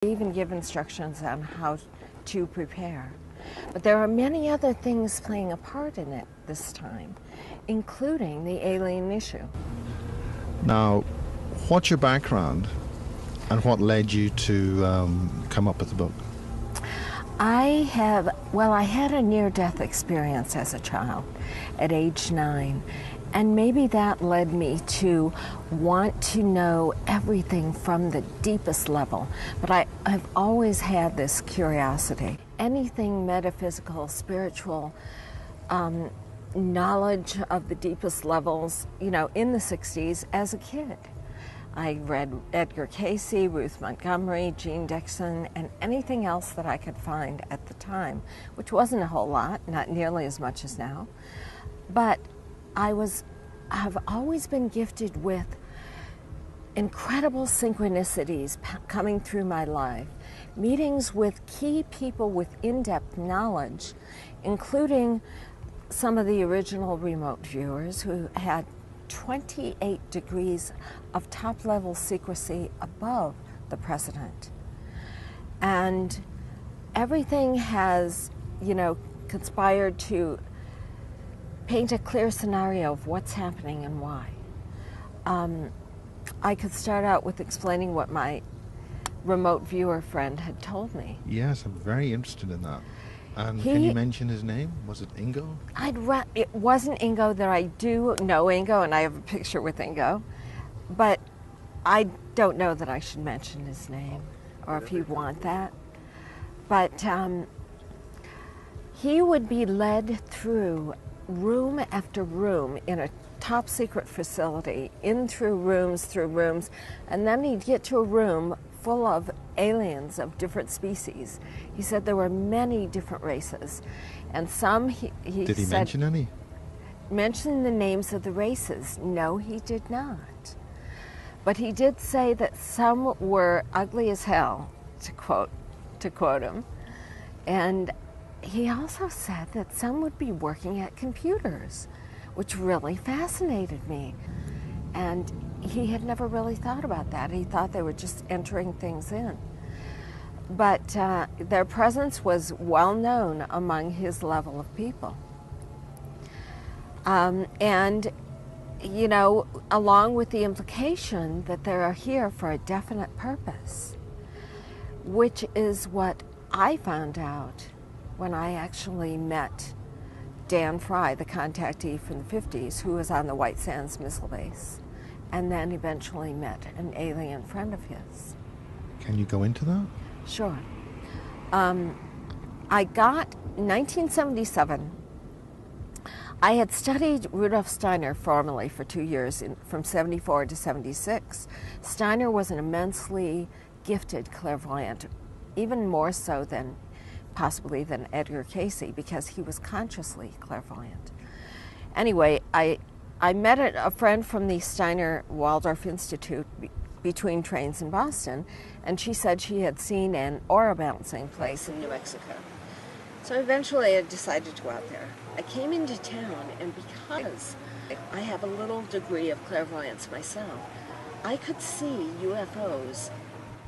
Even give instructions on how to prepare. But there are many other things playing a part in it this time, including the alien issue. Now, what's your background and what led you to come up with the book? I had a near-death experience as a child at age 9, and maybe that led me to want to know everything from the deepest level. But I've always had this curiosity. Anything metaphysical, spiritual, knowledge of the deepest levels, in the 60s as a kid. I read Edgar Cayce, Ruth Montgomery, Jean Dixon, and anything else that I could find at the time, which wasn't a whole lot, not nearly as much as now. But I've always been gifted with incredible synchronicities coming through my life, meetings with key people with in-depth knowledge, including some of the original remote viewers who had 28 degrees of top-level secrecy above the president. And everything has, conspired to paint a clear scenario of what's happening and why. I could start out with explaining what my remote viewer friend had told me. Yes, I'm very interested in that. And can you mention his name? Was it Ingo? It wasn't Ingo. That I do know Ingo, and I have a picture with Ingo. But I don't know that I should mention his name, or if you want that. But he would be led through room after room in a top secret facility, through rooms, and then he'd get to a room full of aliens of different species. He said there were many different races, and some he Did he mention any? Mention the names of the races? No, he did not. But he did say that some were ugly as hell, to quote him, and he also said that some would be working at computers, which really fascinated me. And he had never really thought about that. He thought they were just entering things in. But their presence was well known among his level of people. And, along with the implication that they are here for a definite purpose, which is what I found out when I actually met Dan Fry, the contactee from the 50s, who was on the White Sands Missile Base, and then eventually met an alien friend of his. Can you go into that? Sure. I got 1977. I had studied Rudolf Steiner formally for 2 years, from 74 to 76. Steiner was an immensely gifted clairvoyant, even more so than possibly than Edgar Cayce, because he was consciously clairvoyant. Anyway, I met a friend from the Steiner Waldorf Institute between trains in Boston, and she said she had seen an aura balancing place in New Mexico. So eventually I decided to go out there. I came into town, and because I have a little degree of clairvoyance myself, I could see UFOs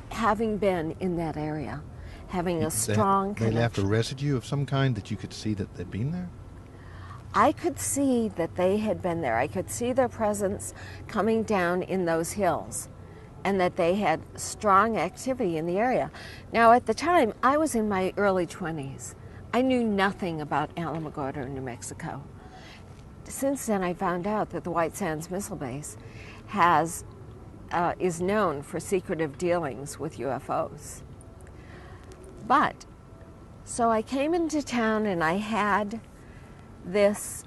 having been in that area, having a strong connection. They left a residue of some kind that you could see that they'd been there? I could see that they had been there. I could see their presence coming down in those hills, and that they had strong activity in the area. Now, at the time, I was in my early 20s. I knew nothing about Alamogordo, New Mexico. Since then, I found out that the White Sands Missile Base is known for secretive dealings with UFOs. But, so I came into town and I had this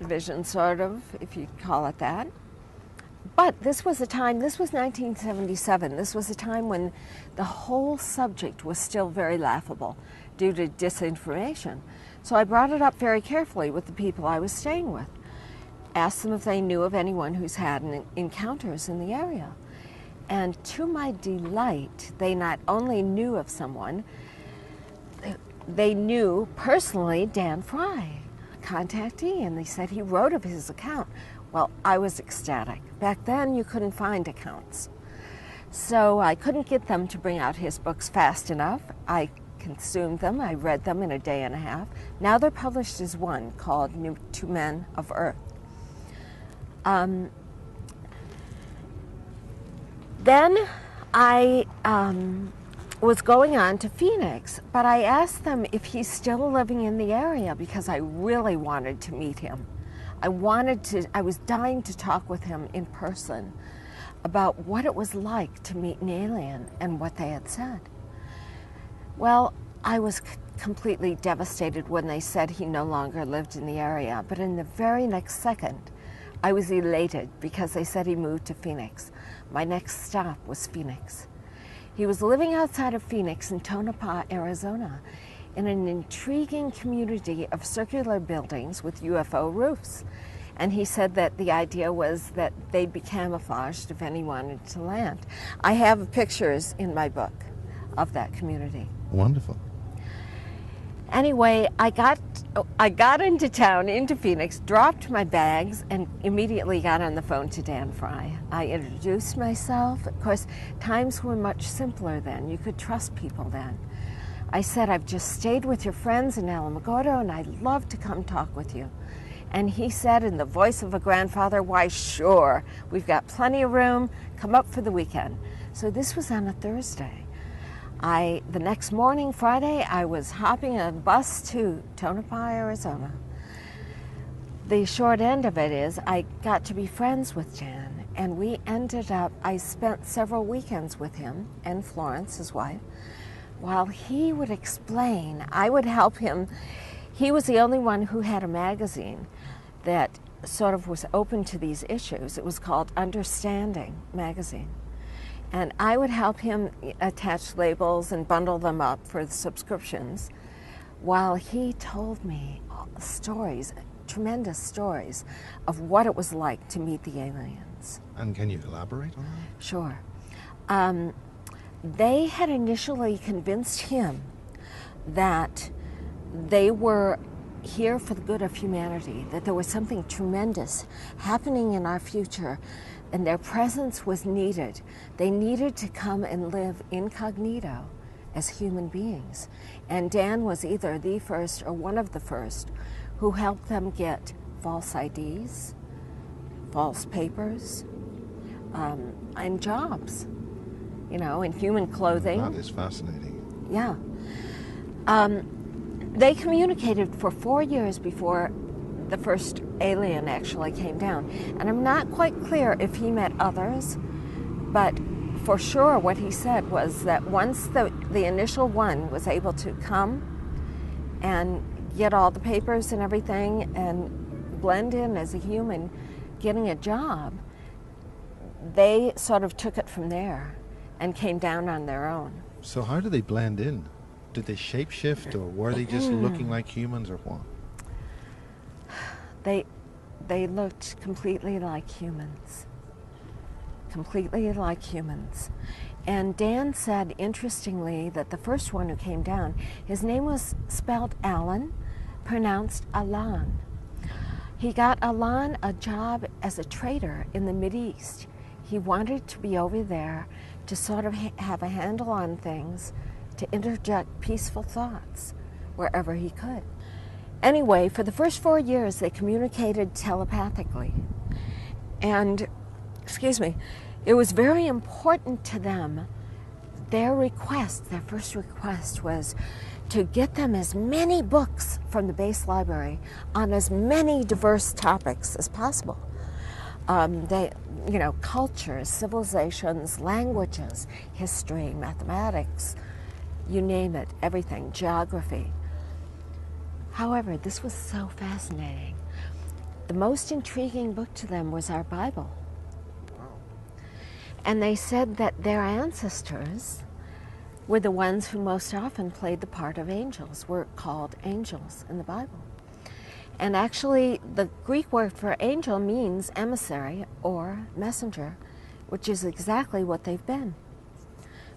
vision, sort of, if you call it that. But this was 1977. This was a time when the whole subject was still very laughable due to disinformation. So I brought it up very carefully with the people I was staying with. Asked them if they knew of anyone who's had encounters in the area. And to my delight, they not only knew of someone, they knew personally Dan Fry, a contactee, and they said he wrote of his account. Well, I was ecstatic. Back then, you couldn't find accounts. So I couldn't get them to bring out his books fast enough. I consumed them. I read them in a day and a half. Now they're published as one called New to Men of Earth. Then I was going on to Phoenix, but I asked them if he's still living in the area because I really wanted to meet him. I was dying to talk with him in person about what it was like to meet an alien and what they had said. Well, I was completely devastated when they said he no longer lived in the area, but in the very next second, I was elated because they said he moved to Phoenix. My next stop was Phoenix. He was living outside of Phoenix in Tonopah, Arizona, in an intriguing community of circular buildings with UFO roofs. And he said that the idea was that they'd be camouflaged if anyone wanted to land. I have pictures in my book of that community. Wonderful. Anyway, I got into town, into Phoenix, dropped my bags, and immediately got on the phone to Dan Fry. I introduced myself. Of course, times were much simpler then. You could trust people then. I said, I've just stayed with your friends in Alamogordo, and I'd love to come talk with you. And he said in the voice of a grandfather, why, sure, we've got plenty of room. Come up for the weekend. So this was on a Thursday. The next morning, Friday, I was hopping a bus to Tonopah, Arizona. The short end of it is I got to be friends with Dan, and we ended up, I spent several weekends with him and Florence, his wife, while he would explain. I would help him. He was the only one who had a magazine that sort of was open to these issues. It was called Understanding Magazine. And I would help him attach labels and bundle them up for the subscriptions while he told me stories, tremendous stories of what it was like to meet the aliens. And can you elaborate on that? Sure. They had initially convinced him that they were here for the good of humanity, that there was something tremendous happening in our future, and their presence was needed. They needed to come and live incognito as human beings. And Dan was either the first or one of the first who helped them get false IDs, false papers, and jobs, in human clothing. That is fascinating. Yeah. They communicated for 4 years before the first alien actually came down. And I'm not quite clear if he met others, but for sure what he said was that once the initial one was able to come and get all the papers and everything and blend in as a human getting a job, they sort of took it from there and came down on their own. So how did they blend in? Did they shapeshift, or were they just looking like humans, or what? They looked completely like humans. Completely like humans. And Dan said, interestingly, that the first one who came down, his name was spelled Alan, pronounced Alan. He got Alan a job as a trader in the Mideast. He wanted to be over there to sort of have a handle on things, to interject peaceful thoughts wherever he could. Anyway, for the first 4 years, they communicated telepathically. And, it was very important to them. Their first request was to get them as many books from the base library on as many diverse topics as possible. Cultures, civilizations, languages, history, mathematics, you name it, everything, geography. However, this was so fascinating. The most intriguing book to them was our Bible. And they said that their ancestors were the ones who most often played the part of angels, were called angels in the Bible. And actually, the Greek word for angel means emissary or messenger, which is exactly what they've been.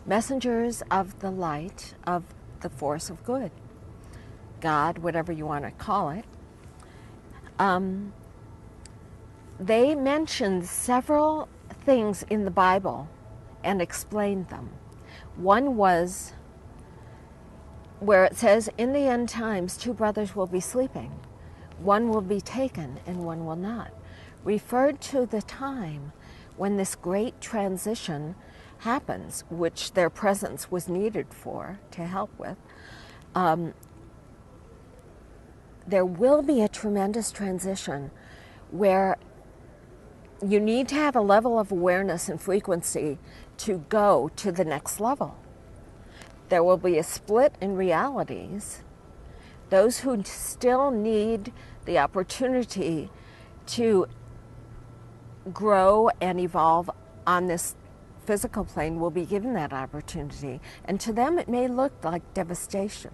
Messengers of the light, of the force of good. God, whatever you want to call it. They mentioned several things in the Bible and explained them. One was where it says, in the end times, two brothers will be sleeping. One will be taken and one will not. Referred to the time when this great transition happens, which their presence was needed for, to help with. There will be a tremendous transition where you need to have a level of awareness and frequency to go to the next level. There will be a split in realities. Those who still need the opportunity to grow and evolve on this physical plane will be given that opportunity. And to them it may look like devastation.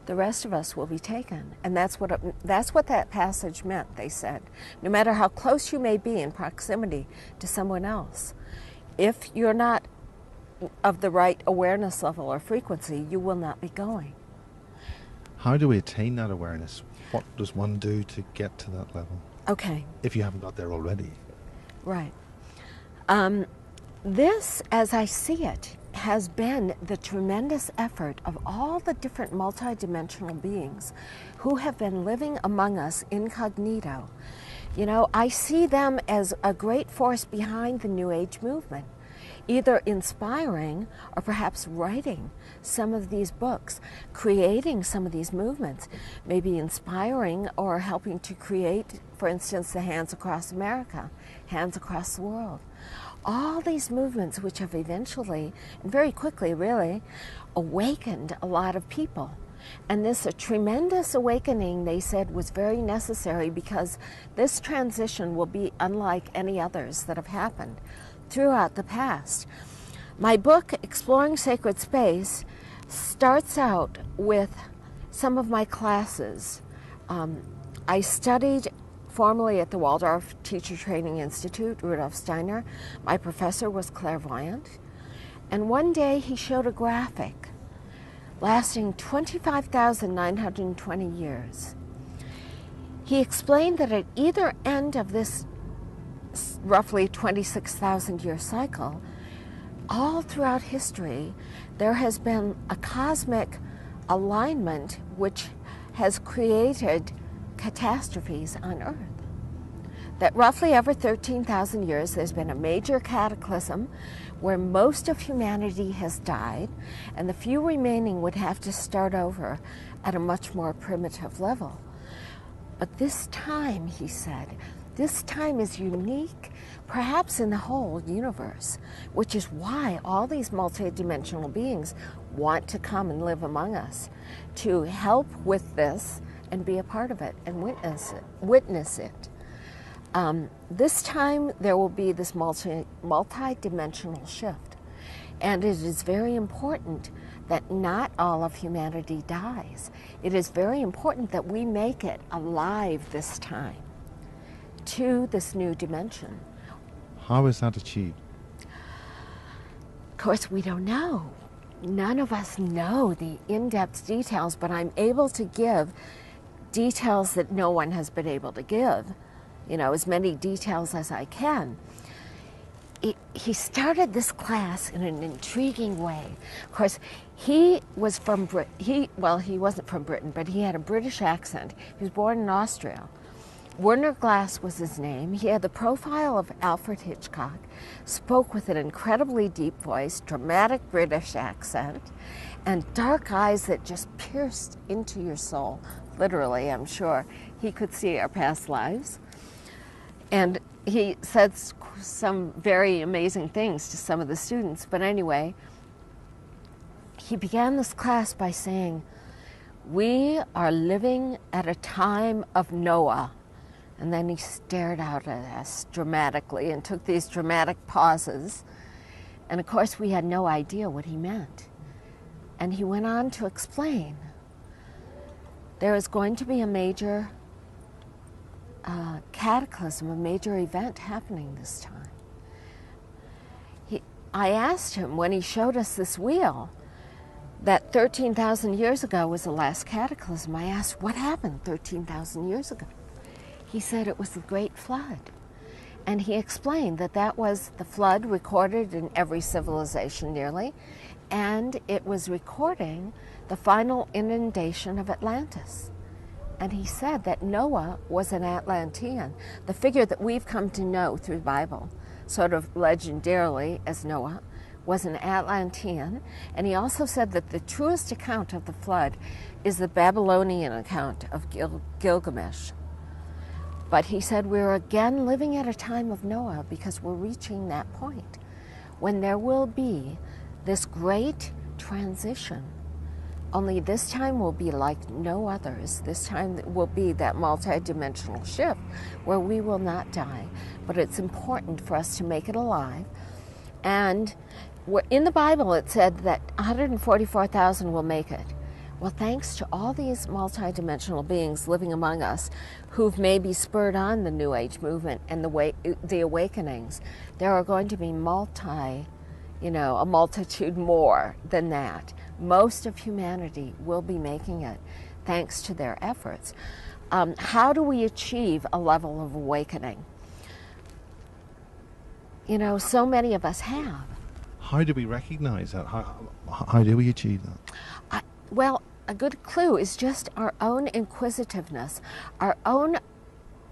The rest of us will be taken. And that's what that passage meant, they said. No matter how close you may be in proximity to someone else, if you're not of the right awareness level or frequency, you will not be going. How do we attain that awareness? What does one do to get to that level? Okay. If you haven't got there already. Right. This, as I see it, has been the tremendous effort of all the different multidimensional beings who have been living among us incognito. You know, I see them as a great force behind the New Age movement, either inspiring or perhaps writing some of these books, creating some of these movements, maybe inspiring or helping to create, for instance, the Hands Across America, Hands Across the World. All these movements which have eventually, and very quickly really, awakened a lot of people. And this tremendous awakening, they said, was very necessary because this transition will be unlike any others that have happened throughout the past. My book, Exploring Sacred Space, starts out with some of my classes. I studied formerly at the Waldorf Teacher Training Institute, Rudolf Steiner. My professor was clairvoyant. And one day he showed a graphic lasting 25,920 years. He explained that at either end of this roughly 26,000 year cycle, all throughout history, there has been a cosmic alignment which has created catastrophes on Earth. That roughly every 13,000 years there's been a major cataclysm where most of humanity has died, and the few remaining would have to start over at a much more primitive level. But this time, he said, this time is unique, perhaps in the whole universe, which is why all these multidimensional beings want to come and live among us, to help with this and be a part of it and witness it. This time there will be this multi-dimensional shift, and it is very important that not all of humanity dies. It is very important that we make it alive this time to this new dimension. How is that achieved? Of course, we don't know. None of us know the in-depth details, but I'm able to give details that no one has been able to give, you know, as many details as I can. He started this class in an intriguing way. Of course, he was from he wasn't from Britain, but he had a British accent. He was born in Austria. Werner Glass was his name. He had the profile of Alfred Hitchcock, spoke with an incredibly deep voice, dramatic British accent, and dark eyes that just pierced into your soul. Literally, I'm sure. He could see our past lives. And he said some very amazing things to some of the students. But anyway, he began this class by saying, "We are living at a time of Noah." And then he stared out at us dramatically and took these dramatic pauses. And of course, we had no idea what he meant. And he went on to explain, there is going to be a major cataclysm, a major event happening this time. I asked him when he showed us this wheel that 13,000 years ago was the last cataclysm. I asked, what happened 13,000 years ago? He said it was the Great Flood. And he explained that that was the flood recorded in every civilization nearly, and it was recording the final inundation of Atlantis. And he said that Noah was an Atlantean, the figure that we've come to know through the Bible, sort of legendarily as Noah, was an Atlantean. And he also said that the truest account of the flood is the Babylonian account of Gilgamesh. But he said we're again living at a time of Noah because we're reaching that point when there will be this great transition. Only this time will be like no others. This time will be that multi-dimensional shift where we will not die. But it's important for us to make it alive. And in the Bible it said that 144,000 will make it. Well, thanks to all these multi-dimensional beings living among us who've maybe spurred on the New Age movement and the awakenings, there are going to be a multitude more than that. Most of humanity will be making it thanks to their efforts. How do we achieve a level of awakening? So many of us have. How do we recognize that? How do we achieve that? Well, a good clue is just our own inquisitiveness, our own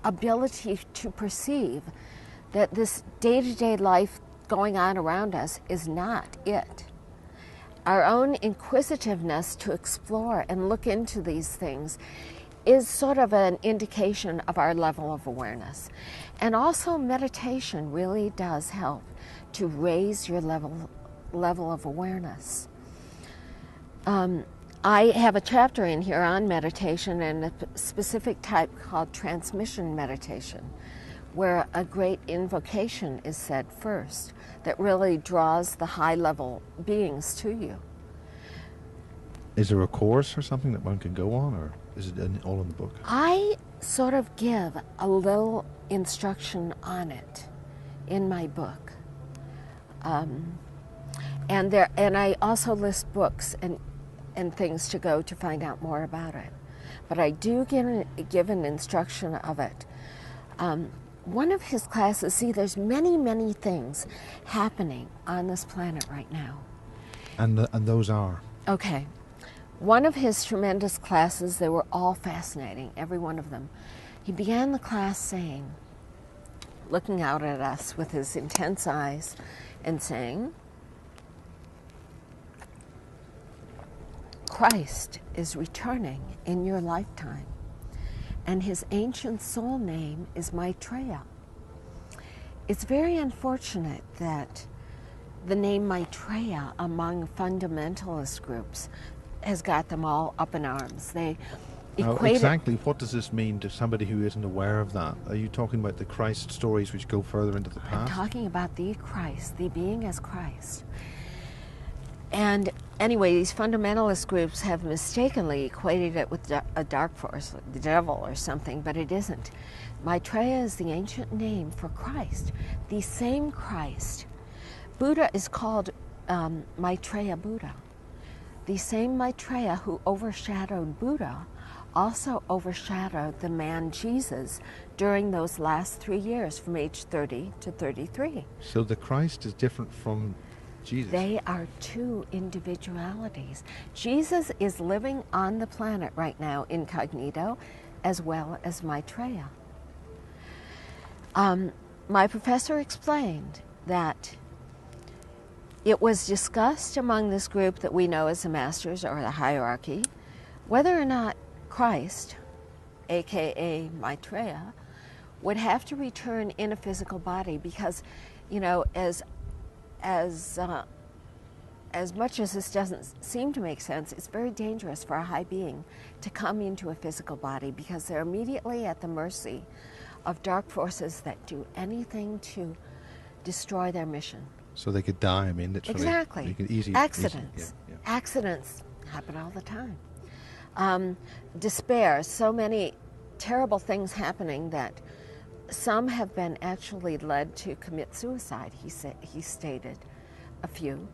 ability to perceive that this day-to-day life going on around us is not it. Our own inquisitiveness to explore and look into these things is sort of an indication of our level of awareness. And also meditation really does help to raise your level of awareness. I have a chapter in here on meditation and a specific type called transmission meditation, where a great invocation is said first that really draws the high-level beings to you. Is there a course or something that one can go on, or is it all in the book? I sort of give a little instruction on it in my book. And I also list books and things to go to find out more about it. But I do give an instruction of it. One of his classes, there's many, many things happening on this planet right now. And those are? Okay. One of his tremendous classes, they were all fascinating, every one of them. He began the class saying, looking out at us with his intense eyes and saying, Christ is returning in your lifetime, and his ancient soul name is Maitreya. It's very unfortunate that the name Maitreya among fundamentalist groups has got them all up in arms. They equate exactly. What does this mean to somebody who isn't aware of that? Are you talking about the Christ stories which go further into the past? I'm talking about the Christ, the being as Christ. And anyway, these fundamentalist groups have mistakenly equated it with a dark force, the devil or something, but it isn't. Maitreya is the ancient name for Christ, the same Christ. Buddha is called Maitreya Buddha. The same Maitreya who overshadowed Buddha also overshadowed the man Jesus during those last 3 years from age 30 to 33. So the Christ is different from Jesus. They are two individualities. Jesus is living on the planet right now incognito, as well as Maitreya. My professor explained that it was discussed among this group that we know as the Masters or the hierarchy, whether or not Christ, aka Maitreya, would have to return in a physical body because, as much as this doesn't seem to make sense, it's very dangerous for a high being to come into a physical body because they're immediately at the mercy of dark forces that do anything to destroy their mission. So they could die, literally. Exactly. Accidents. Yeah. Accidents happen all the time. Despair, so many terrible things happening that some have been actually led to commit suicide, he stated, a few.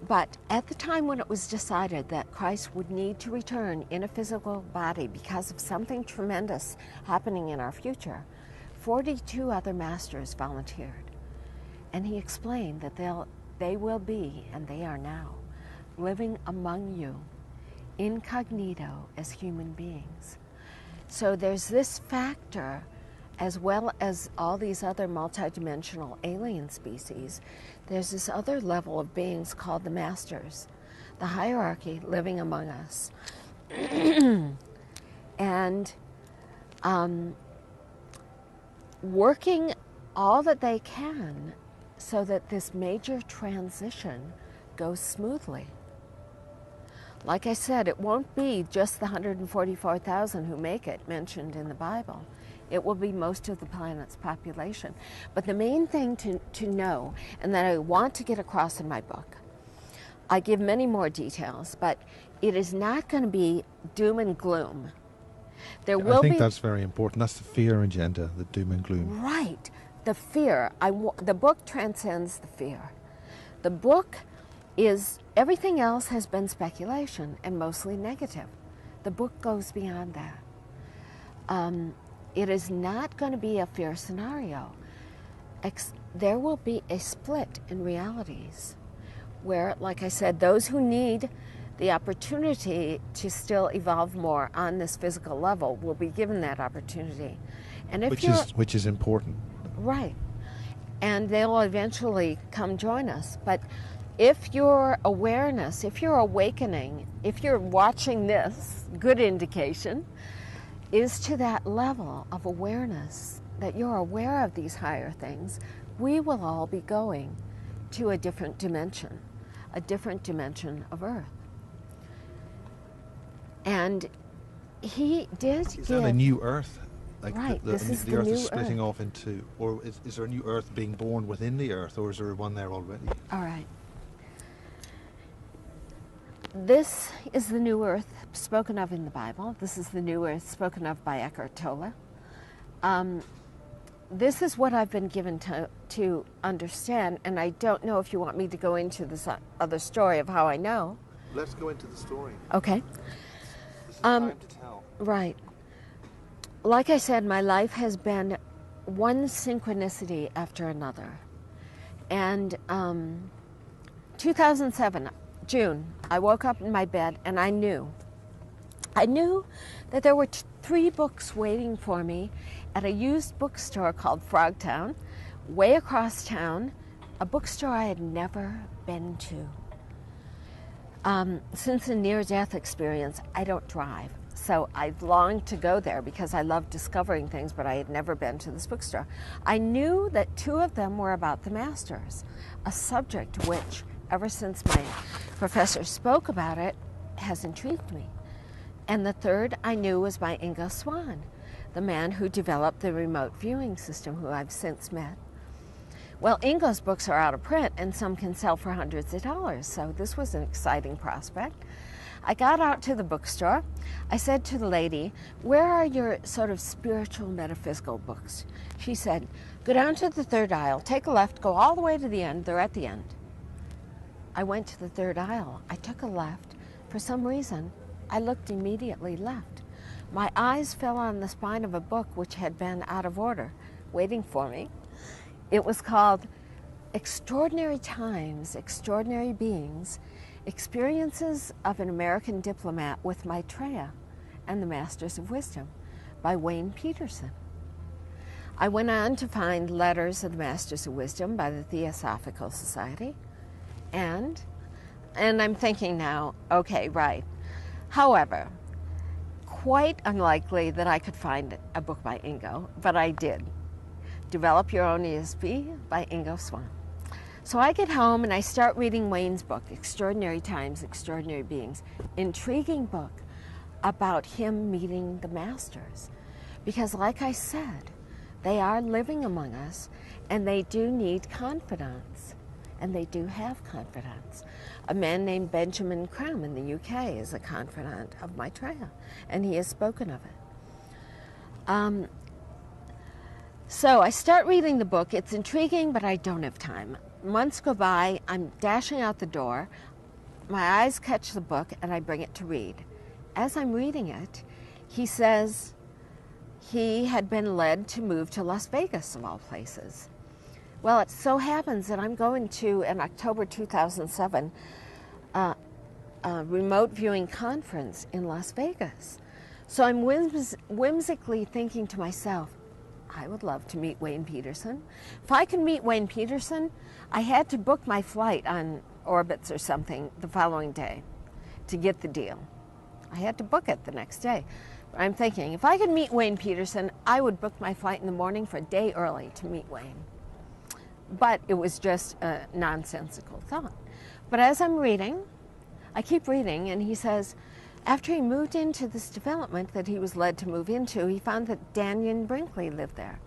But at the time when it was decided that Christ would need to return in a physical body because of something tremendous happening in our future, 42 other masters volunteered. And he explained that they will be, and they are now, living among you incognito as human beings. So there's this factor, as well as all these other multidimensional alien species, there's this other level of beings called the masters, the hierarchy living among us. And working all that they can so that this major transition goes smoothly. Like I said, it won't be just the 144,000 who make it mentioned in the Bible. It will be most of the planet's population. But the main thing to know, and that I want to get across in my book, I give many more details, but it is not going to be doom and gloom. There will I think be, that's very important. That's the fear agenda, the doom and gloom. right, the fear. The book transcends the fear. The book is, everything else has been speculation and mostly negative. The book goes beyond that. It is not going to be a fear scenario. There will be a split in realities where, like I said, those who need the opportunity to still evolve more on this physical level will be given that opportunity. And if which is important. Right. And they'll eventually come join us. But if your awareness, if you're awakening, if you're watching this, good indication, is to that level of awareness, that you're aware of these higher things, we will all be going to a different dimension of Earth. And he did Is give... that a new Earth? Like right, the this is the the Earth new is splitting Earth. off into, or is there a new Earth being born within the Earth, or is there one there already? All right. This is the new Earth spoken of in the Bible. This is the new Earth spoken of by Eckhart Tolle. This is what I've been given to understand, and I don't know if you want me to go into this other story of how I know. Let's go into the story. Okay. This is time to tell. Right. Like I said, my life has been one synchronicity after another. And 2007, June, I woke up in my bed and I knew that there were 3 books waiting for me at a used bookstore called Frogtown, way across town, a bookstore I had never been to. Since a near-death experience, I don't drive. So I longed to go there because I love discovering things, but I had never been to this bookstore. I knew that 2 of them were about the masters, a subject which, ever since my professor spoke about it, has intrigued me. And the 3rd I knew was by Ingo Swann, the man who developed the remote viewing system, who I've since met. Well, Ingo's books are out of print, and some can sell for hundreds of dollars, so this was an exciting prospect. I got out to the bookstore. I said to the lady, "Where are your sort of spiritual metaphysical books?" She said, "Go down to the 3rd aisle, take a left, go all the way to the end, they're at the end." I went to the 3rd aisle. I took a left. For some reason, I looked immediately left. My eyes fell on the spine of a book which had been out of order, waiting for me. It was called Extraordinary Times, Extraordinary Beings, Experiences of an American Diplomat with Maitreya and the Masters of Wisdom by Wayne Peterson. I went on to find Letters of the Masters of Wisdom by the Theosophical Society, and I'm thinking now, okay, right. However, quite unlikely that I could find a book by Ingo, but I did. Develop Your Own ESP by Ingo Swann. So I get home and I start reading Wayne's book, Extraordinary Times, Extraordinary Beings. Intriguing book about him meeting the masters. Because like I said, they are living among us and they do need confidants. And they do have confidants. A man named Benjamin Crumb in the UK is a confidant of Maitreya, and he has spoken of it. So I start reading the book. It's intriguing, but I don't have time. Months go by. I'm dashing out the door. my eyes catch the book and I bring it to read. As I'm reading it, he says he had been led to move to Las Vegas, of all places. Well, it so happens that I'm going to, in October 2007, a remote viewing conference in Las Vegas. So I'm whimsically thinking to myself, I would love to meet Wayne Peterson. If I can meet Wayne Peterson, I had to book my flight on Orbitz or something the following day to get the deal. I had to book it the next day. But I'm thinking, if I could meet Wayne Peterson, I would book my flight in the morning for a day early to meet Wayne. But it was just a nonsensical thought. But as I'm reading, I keep reading, and he says, after he moved into this development that he was led to move into, he found that Dannion Brinkley lived there.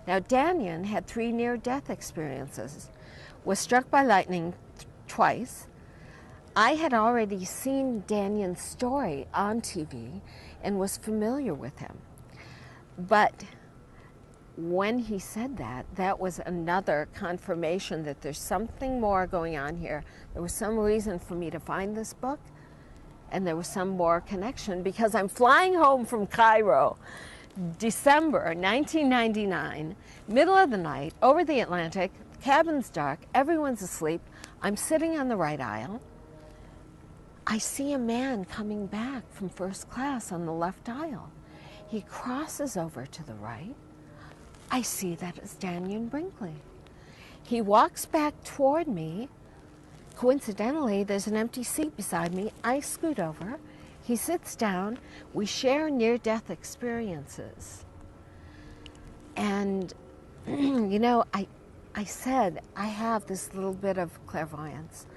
Now, Dannion had 3 near-death experiences, was struck by lightning twice. I had already seen Dannion's story on TV and was familiar with him. But when he said that, that was another confirmation that there's something more going on here. There was some reason for me to find this book, and there was some more connection, because I'm flying home from Cairo, December 1999, middle of the night, over the Atlantic, the cabin's dark, everyone's asleep, I'm sitting on the right aisle. I see a man coming back from first class on the left aisle. He crosses over to the right. I see that it's Dannion Brinkley. He walks back toward me. Coincidentally, there's an empty seat beside me. I scoot over. He sits down. We share near-death experiences. And, you know, I said I have this little bit of clairvoyance.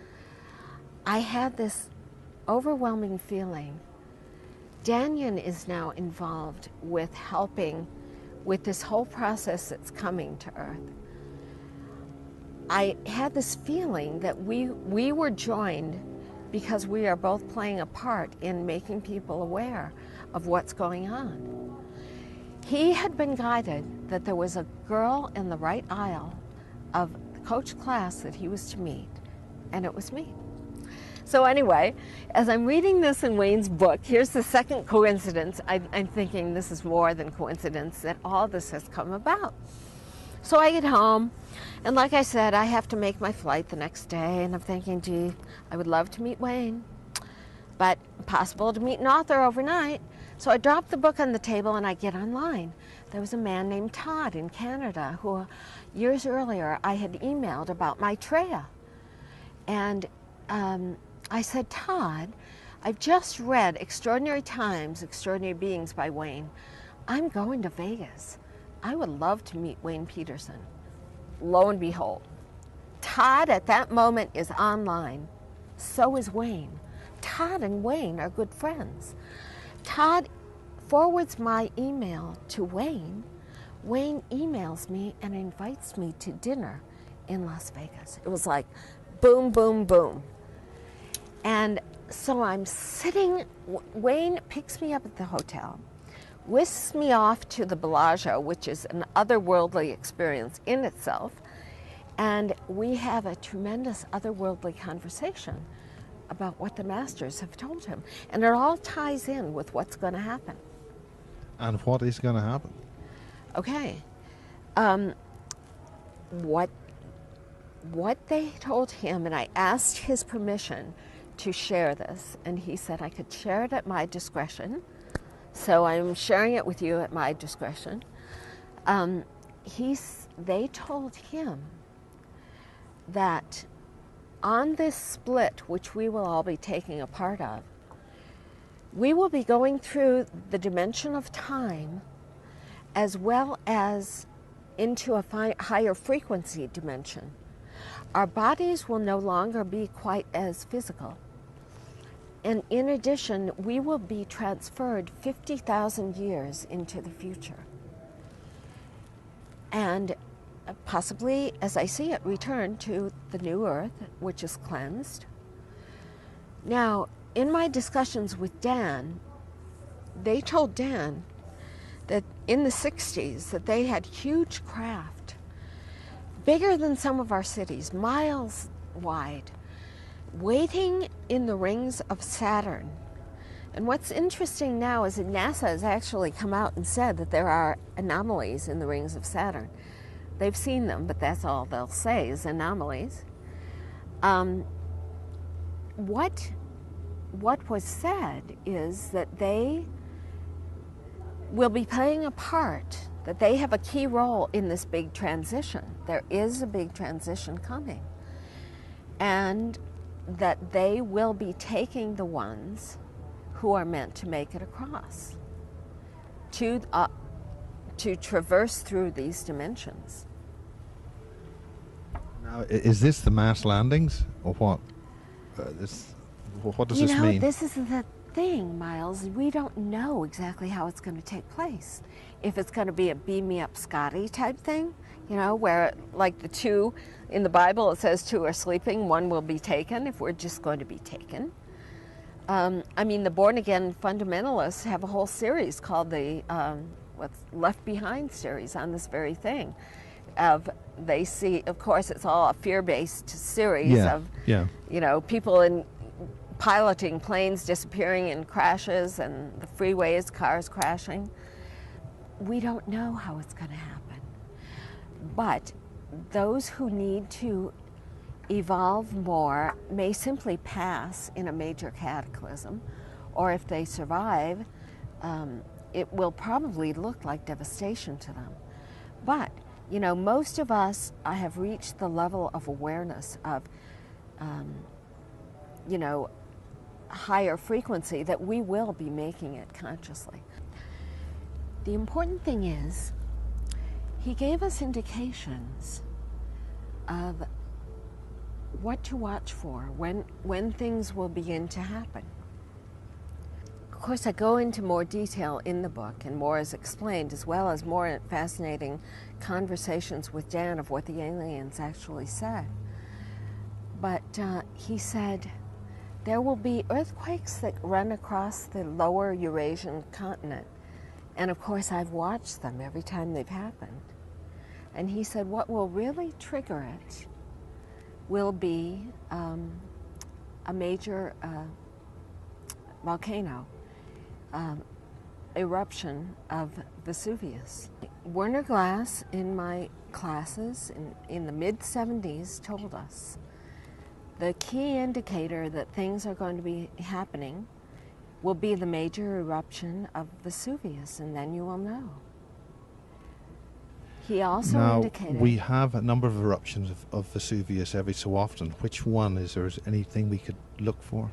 I had this overwhelming feeling. Dannion is now involved with helping with this whole process that's coming to Earth. I had this feeling that we were joined because we are both playing a part in making people aware of what's going on. He had been guided that there was a girl in the right aisle of the coach class that he was to meet, and it was me. So anyway, as I'm reading this in Wayne's book, here's the second coincidence. I'm thinking this is more than coincidence, that all this has come about. So I get home, and like I said, I have to make my flight the next day, and I'm thinking, gee, I would love to meet Wayne, but impossible to meet an author overnight. So I drop the book on the table and I get online. There was a man named Todd in Canada who years earlier I had emailed about Maitreya. And I said, Todd, I've just read Extraordinary Times, Extraordinary Beings by Wayne. I'm going to Vegas. I would love to meet Wayne Peterson. Lo and behold, Todd at that moment is online. So is Wayne. Todd and Wayne are good friends. Todd forwards my email to Wayne. Wayne emails me and invites me to dinner in Las Vegas. It was like boom, boom, boom. And so I'm sitting, Wayne picks me up at the hotel, whisks me off to the Bellagio, which is an otherworldly experience in itself, and we have a tremendous otherworldly conversation about what the masters have told him. And it all ties in with what's going to happen. And what is going to happen? Okay. What they told him, and I asked his permission to share this, and he said I could share it at my discretion. So I'm sharing it with you at my discretion. They told him that on this split, which we will all be taking a part of, we will be going through the dimension of time as well as into a higher frequency dimension. Our bodies will no longer be quite as physical. And in addition, we will be transferred 50,000 years into the future. And possibly, as I see it, return to the new Earth, which is cleansed. Now, in my discussions with Dan, they told Dan that in the 60s that they had huge craft, bigger than some of our cities, miles wide, waiting in the rings of Saturn. And what's interesting now is that NASA has actually come out and said that there are anomalies in the rings of Saturn. They've seen them, but that's all they'll say is anomalies. What was said is that they will be playing a part, that they have a key role in this big transition. There is a big transition coming. And that they will be taking the ones who are meant to make it across, to traverse through these dimensions. Now, is this the mass landings, or what? What does this mean? This is the thing, Miles. We don't know exactly how it's going to take place. If it's going to be a beam me up Scotty type thing, where like the two in the Bible, it says two are sleeping, one will be taken, if we're just going to be taken. The born again fundamentalists have a whole series called the what's Left Behind series on this very thing. They see, of course, it's all a fear-based series of people in piloting planes disappearing in crashes and the freeways, cars crashing. We don't know how it's going to happen. But those who need to evolve more may simply pass in a major cataclysm, or if they survive, it will probably look like devastation to them. But, most of us have reached the level of awareness of, higher frequency that we will be making it consciously. The important thing is, he gave us indications of what to watch for, when things will begin to happen. Of course, I go into more detail in the book, and more is explained, as well as more fascinating conversations with Dan of what the aliens actually said. But he said, there will be earthquakes that run across the lower Eurasian continent. And of course, I've watched them every time they've happened. And he said, what will really trigger it will be a major volcano, eruption of Vesuvius. Werner Glass, in my classes in the mid-70s, told us the key indicator that things are going to be happening will be the major eruption of Vesuvius, and then you will know. He also indicated... we have a number of eruptions of Vesuvius every so often. Which one? Is there anything we could look for?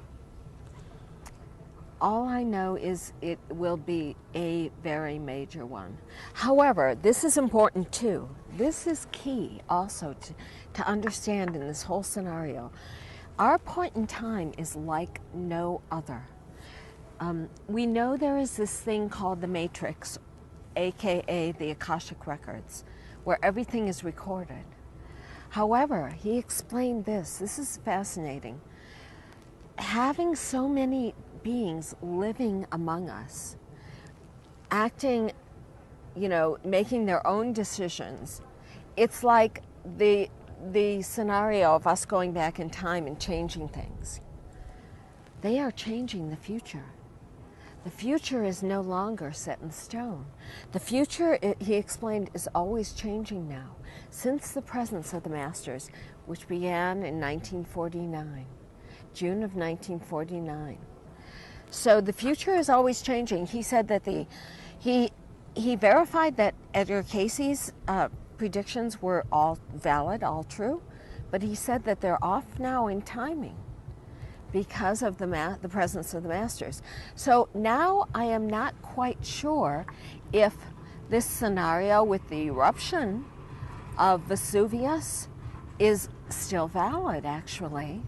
All I know is it will be a very major one. However, this is important too. This is key also to understand in this whole scenario. Our point in time is like no other. We know there is this thing called the Matrix, aka the Akashic Records, where everything is recorded. However, he explained this is fascinating. Having so many beings living among us, acting, making their own decisions, it's like the scenario of us going back in time and changing things. They are changing the future. The future is no longer set in stone. The future, he explained, is always changing now, since the presence of the Masters, which began in 1949, June of 1949. So the future is always changing. He said that he verified that Edgar Cayce's predictions were all valid, all true, but he said that they're off now in timing because of the presence of the Masters. So now I am not quite sure if this scenario with the eruption of Vesuvius is still valid, actually.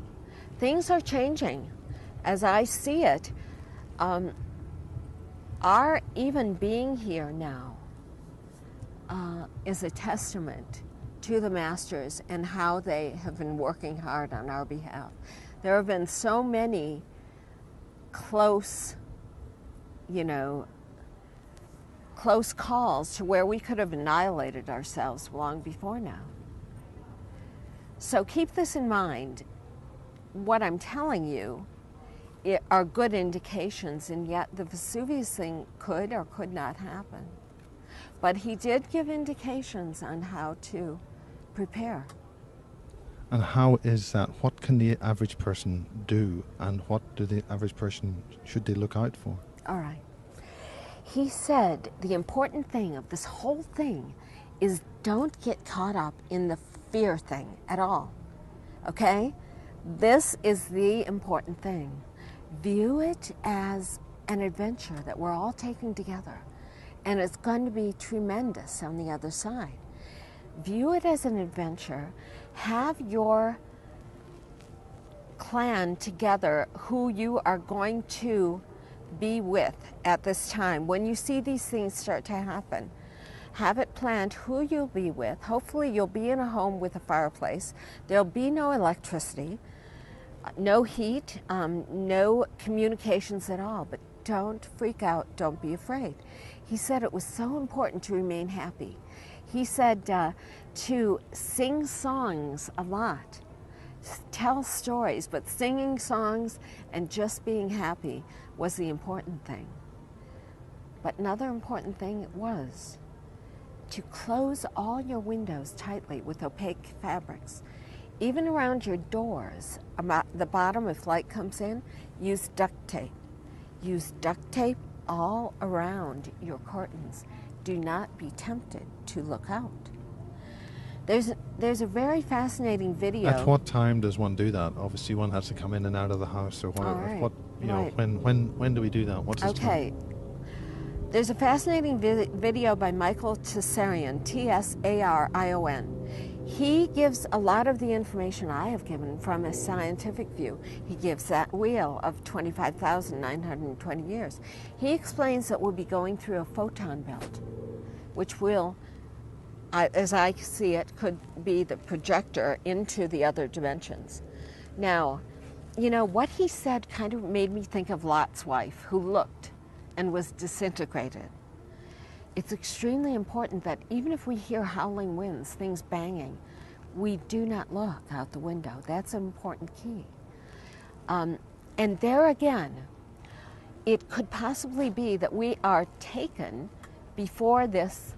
Things are changing. As I see it, our even being here now is a testament to the Masters and how they have been working hard on our behalf. There have been so many close, close calls to where we could have annihilated ourselves long before now. So keep this in mind. what I'm telling you are good indications, and yet the Vesuvius thing could or could not happen. But he did give indications on how to prepare. And how is that? What can the average person do, and what do the average person should they look out for? All right. He said the important thing of this whole thing is don't get caught up in the fear thing at all. Okay? This is the important thing. View it as an adventure that we're all taking together, and it's going to be tremendous on the other side. View it as an adventure. Have your clan together who you are going to be with at this time. When you see these things start to happen, have it planned who you'll be with. Hopefully you'll be in a home with a fireplace. There'll be no electricity, no heat, no communications at all, but don't freak out, don't be afraid. He said it was so important to remain happy. He said to sing songs a lot, tell stories, but singing songs and just being happy was the important thing. But another important thing was to close all your windows tightly with opaque fabrics. Even around your doors, the bottom, if light comes in, use duct tape. Use duct tape all around your curtains. Do not be tempted to look out. There's a very fascinating video. At what time does one do that? Obviously, one has to come in and out of the house, or when do we do that? What's his time? There's a fascinating video by Michael Tsarion, Tsarion. He gives a lot of the information I have given from a scientific view. He gives that wheel of 25,920 years. He explains that we'll be going through a photon belt, which will, as I see it, could be the projector into the other dimensions. Now, you know, what he said kind of made me think of Lot's wife, who looked and was disintegrated. It's extremely important that even if we hear howling winds, things banging, we do not look out the window. That's an important key. And there again, it could possibly be that we are taken before this.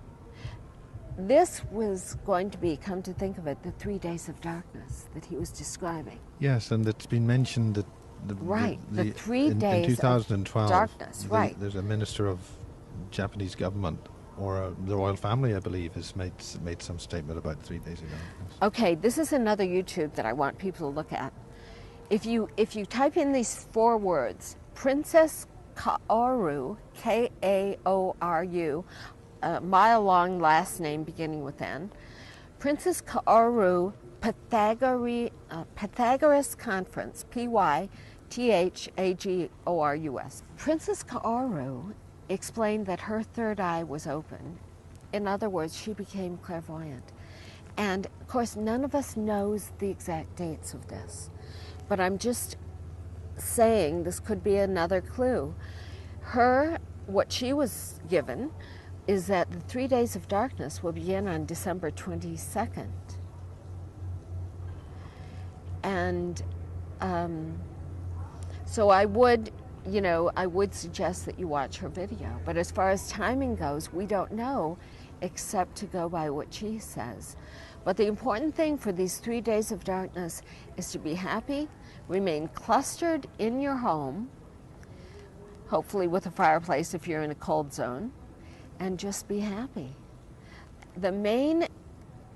This was going to be, come to think of it, the 3 days of darkness that he was describing. Yes, and it's been mentioned that the 3 days in 2012, of darkness, right. There's a minister of Japanese government, or the royal family, I believe, has made some statement about 3 days ago. Yes. Okay, this is another YouTube that I want people to look at. If you type in these 4 words, Princess Kaoru, Kaoru, a mile-long last name beginning with N, Princess Kaoru Pythagoras Conference, Pythagorus. Princess Kaoru explained that her third eye was open. In other words, she became clairvoyant. And of course, none of us knows the exact dates of this, but I'm just saying this could be another clue. What she was given is that the 3 days of darkness will begin on December 22nd. And so I would suggest that you watch her video. But as far as timing goes, we don't know except to go by what she says. But the important thing for these 3 days of darkness is to be happy, remain clustered in your home, hopefully with a fireplace if you're in a cold zone, and just be happy. The main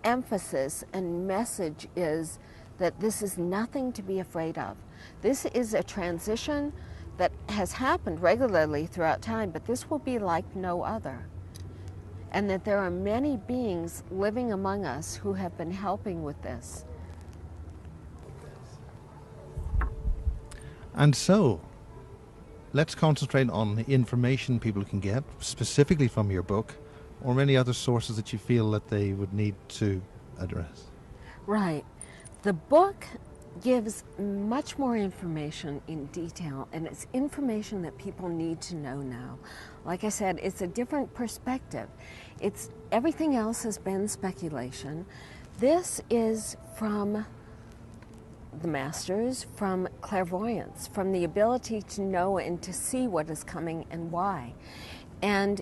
emphasis and message is that this is nothing to be afraid of. This is a transition that has happened regularly throughout time, but this will be like no other. And that there are many beings living among us who have been helping with this. And so, let's concentrate on the information people can get, specifically from your book, or any other sources that you feel that they would need to address. Right. The book gives much more information in detail, and it's information that people need to know now. Like I said, it's a different perspective. Everything else has been speculation. This is from the masters from clairvoyance, from the ability to know and to see what is coming and why. And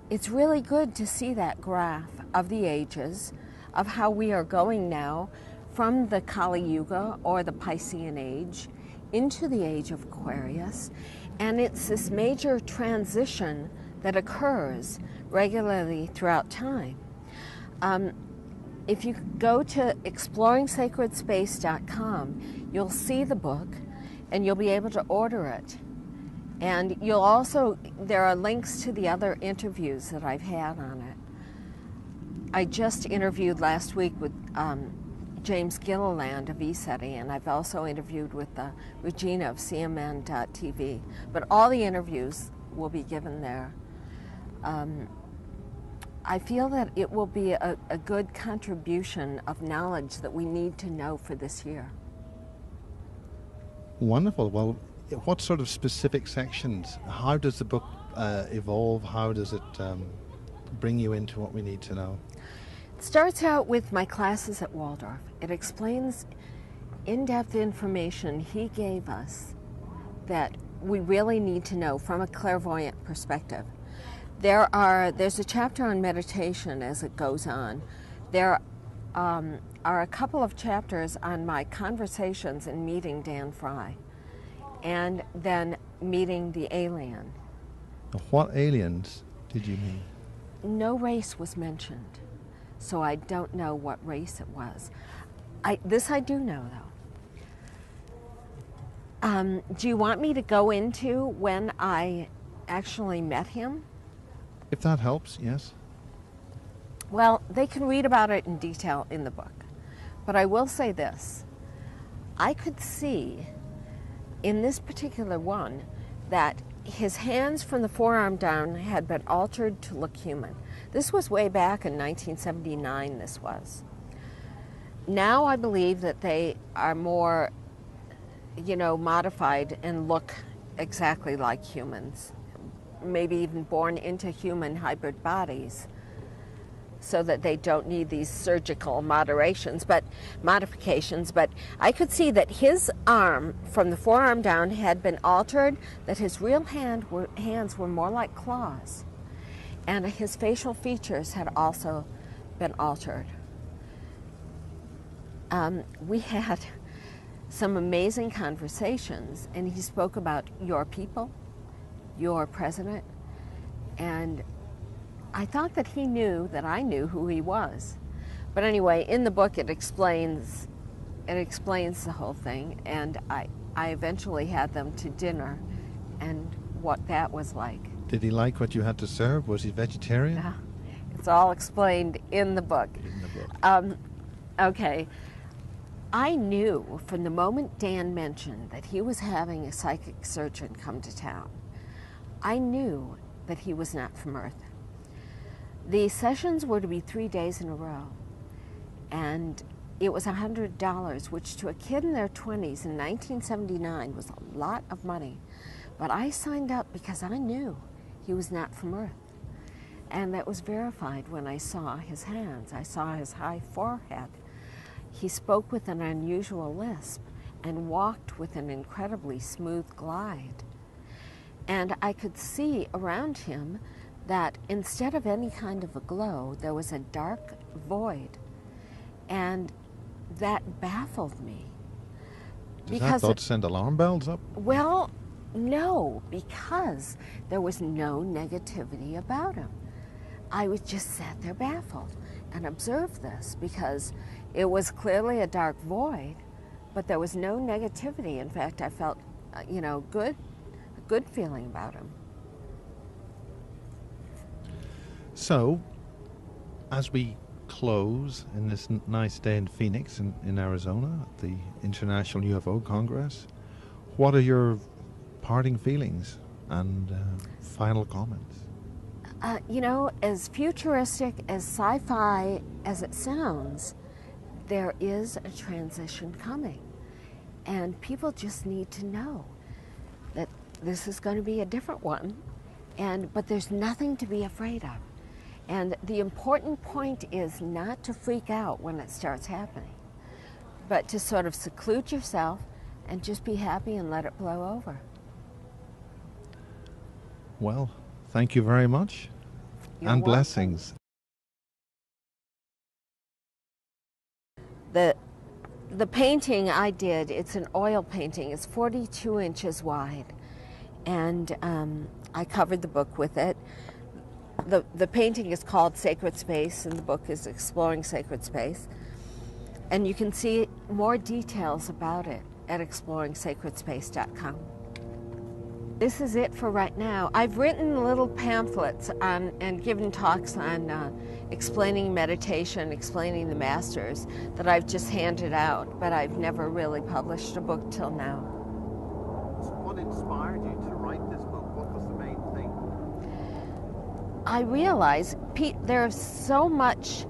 it's really good to see that graph of the ages, of how we are going now from the Kali Yuga, or the Piscean age, into the age of Aquarius. And it's this major transition that occurs regularly throughout time. If you go to ExploringSacredSpace.com, you'll see the book and you'll be able to order it. And you'll also, there are links to the other interviews that I've had on it. I just interviewed last week with James Gilliland of ESETI, and I've also interviewed with Regina of CMN.TV. But all the interviews will be given there. I feel that it will be a good contribution of knowledge that we need to know for this year. Wonderful. Well, what sort of specific sections? How does the book evolve? How does it bring you into what we need to know? It starts out with my classes at Waldorf. It explains in-depth information he gave us that we really need to know from a clairvoyant perspective. There's a chapter on meditation as it goes on. There are a couple of chapters on my conversations and meeting Dan Fry, and then meeting the alien. What aliens did you meet? No race was mentioned, so I don't know what race it was. This I do know, though. Do you want me to go into when I actually met him? If that helps, yes. Well, they can read about it in detail in the book. But I will say this. I could see in this particular one that his hands from the forearm down had been altered to look human. This was way back in 1979, this was. Now I believe that they are more, modified and look exactly like humans. Maybe even born into human hybrid bodies, so that they don't need these surgical modifications. But I could see that his arm from the forearm down had been altered, that his real hands were more like claws, and his facial features had also been altered. We had some amazing conversations, and he spoke about your people, your president, and I thought that he knew that I knew who he was. But anyway, in the book it explains the whole thing, and I eventually had them to dinner and what that was like. Did he like what you had to serve? Was he vegetarian? Yeah, it's all explained in the book. In the book. Okay. I knew from the moment Dan mentioned that he was having a psychic surgeon come to town, I knew that he was not from Earth. The sessions were to be 3 days in a row, and it was $100, which to a kid in their 20s in 1979 was a lot of money. But I signed up because I knew he was not from Earth. And that was verified when I saw his hands. I saw his high forehead. He spoke with an unusual lisp and walked with an incredibly smooth glide. And I could see around him that instead of any kind of a glow, there was a dark void. And that baffled me. Does that thought send alarm bells up? Well, no, because there was no negativity about him. I was just sat there baffled and observed this, because it was clearly a dark void, but there was no negativity. In fact, I felt, a good feeling about him. So, as we close in this nice day in Phoenix, in Arizona, at the International UFO Congress, what are your parting feelings and final comments? As futuristic, as sci-fi as it sounds, there is a transition coming. And people just need to know that this is going to be a different one, but there's nothing to be afraid of. And the important point is not to freak out when it starts happening, but to sort of seclude yourself and just be happy and let it blow over. Well, thank you very much. You're And welcome. blessings. The painting I did, it's an oil painting. It's 42 inches wide, and I covered the book with it. The painting is called Sacred Space, and the book is Exploring Sacred Space. And you can see more details about it at ExploringSacredSpace.com. This is it for right now. I've written little pamphlets on, and given talks on explaining meditation, explaining the masters, that I've just handed out, but I've never really published a book till now. So what inspired you to write this book? What was the main thing? I realize there's so much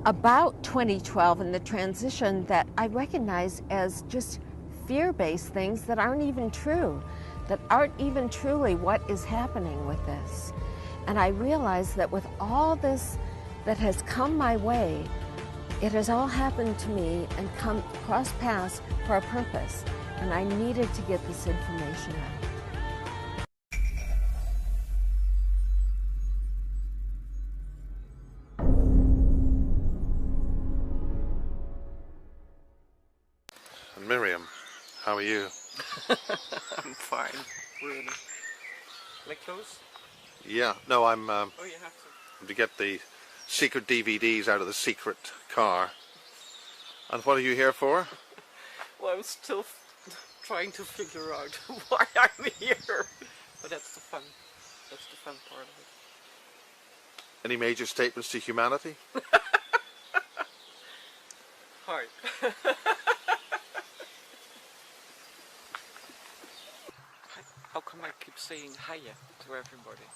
about 2012 and the transition that I recognize as just fear-based things that aren't even true, that aren't even truly what is happening with this. And I realize that with all this that has come my way, it has all happened to me and come cross paths for a purpose. And I needed to get this information out. Miriam, how are you? I'm fine, really. Like close? Yeah, no, I'm Oh, you have to get the secret DVDs out of the secret car. And what are you here for? Well, I'm still trying to figure out why I'm here. But that's the fun. That's the fun part of it. Any major statements to humanity? Hard. How come I keep saying hiya to everybody?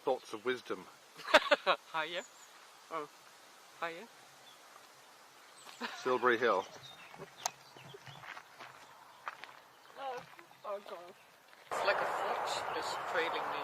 Thoughts of wisdom. Hiya? Oh, hiya? Silbury Hill. Oh god. It's like a fox is trailing me.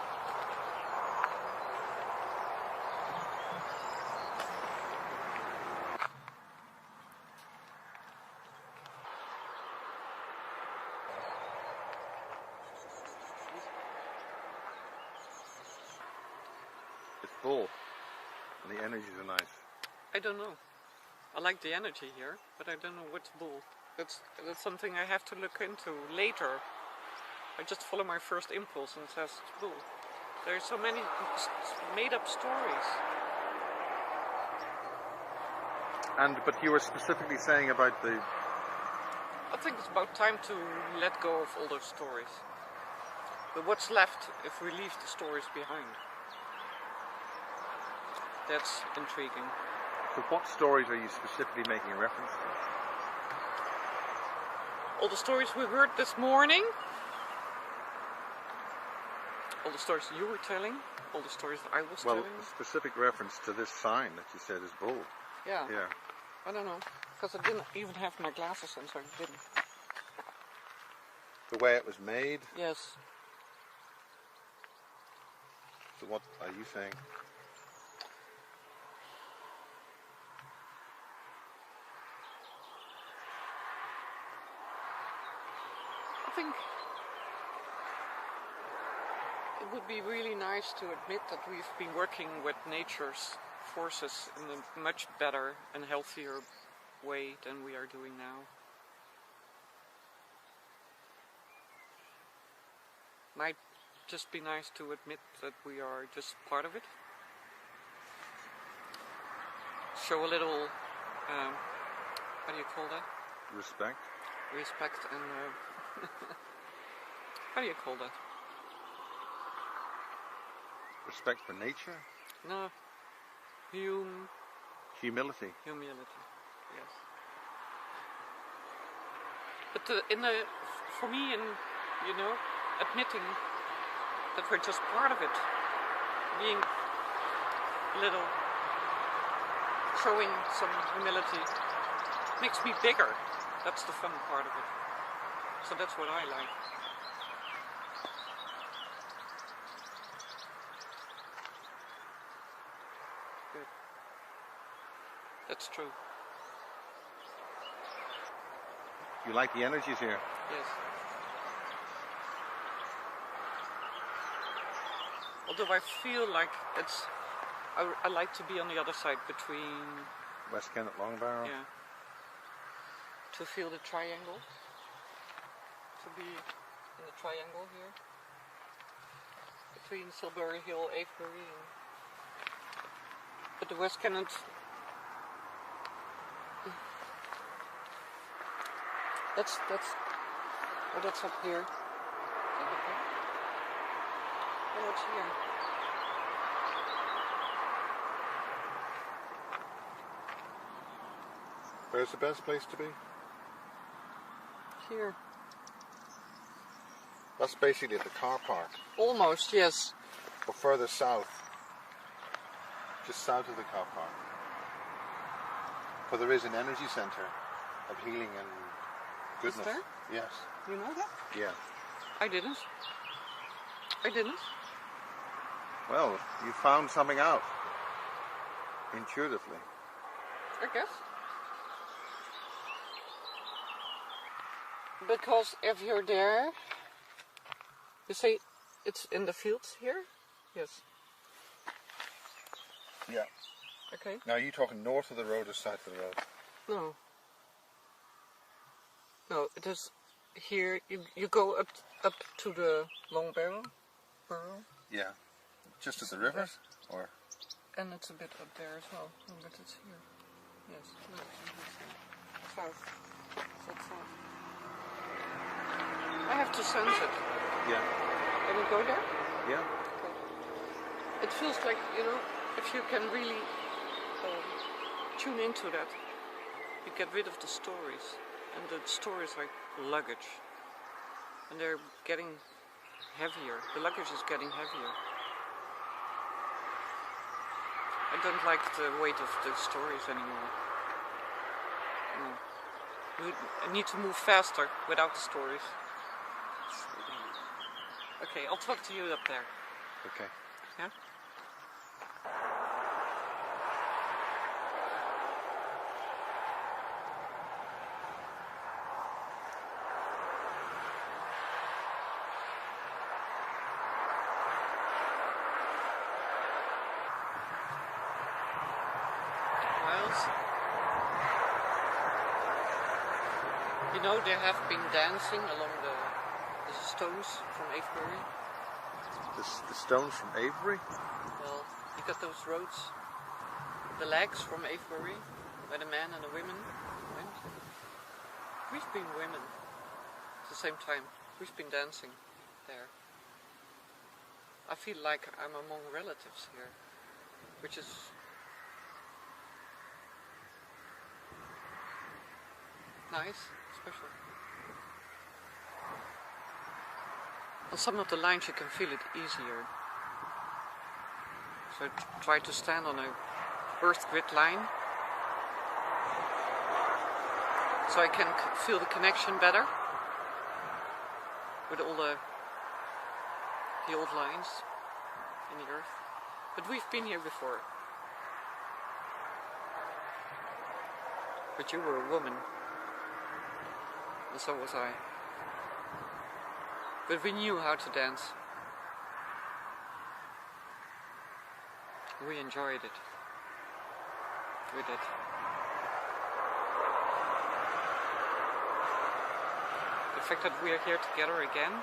It's full. And the energies are nice. I don't know. I like the energy here, but I don't know what's bull. That's something I have to look into later. I just follow my first impulse and it says it's bull. There are so many made-up stories. But you were specifically saying about the... I think it's about time to let go of all those stories. But what's left if we leave the stories behind? That's intriguing. So what stories are you specifically making reference to? All the stories we heard this morning, all the stories you were telling, all the stories that I was telling. Well, a specific reference to this sign that you said is bull. Yeah. Yeah. I don't know, because I didn't even have my glasses on, so I didn't. The way it was made. Yes. So what are you saying? I think it would be really nice to admit that we've been working with nature's forces in a much better and healthier way than we are doing now. Might just be nice to admit that we are just part of it. Show a little, how do you call that? Respect. Respect and, how do you call that? Respect for nature. No, Humility. humility, yes. But for me, you know, admitting that we're just part of it, being little, showing some humility, makes me bigger. That's the fun part of it. So that's what I like. Good. That's true. You like the energies here? Yes. Although I feel like I like to be on the other side between. West Kennet Long Barrow? Yeah. To feel the triangle. To be in the triangle here. Between Silbury Hill, Avebury, and. But the West Kennet. That's up here. Oh, it's here. Where's the best place to be? Here. That's basically the car park. Almost, yes. Or further south. Just south of the car park. For there is an energy centre of healing and goodness. Is there? Yes. You know that? Yeah. I didn't. Well, you found something out. Intuitively. I guess. Because if you're there, you say it's in the fields here? Yes. Yeah. Okay. Now, are you talking north of the road or south of the road? No. No, it is here. You go up to the Long Barrow. Yeah. Just at the river? Or? And it's a bit up there as well. Oh, but it's here. Yes. No, it's here. South. That's south. I have to sense it. Yeah. Can we go there? Yeah. Okay. It feels like, if you can really tune into that, you get rid of the stories. And the stories are like luggage. And they're getting heavier. The luggage is getting heavier. I don't like the weight of the stories anymore. I need to move faster without the stories. Okay, I'll talk to you up there. Okay. Yeah? There have been dancing along the stones from Avebury. The stones from Avebury? Well, you got those roads, the legs from Avebury, where the men and the women went. We've been women at the same time. We've been dancing there. I feel like I'm among relatives here, which is nice. Special. On some of the lines you can feel it easier. So I try to stand on a earth grid line so I can feel the connection better with all the old lines in the earth. But we've been here before. But you were a woman. And so was I. But we knew how to dance. We enjoyed it. We did. The fact that we are here together again,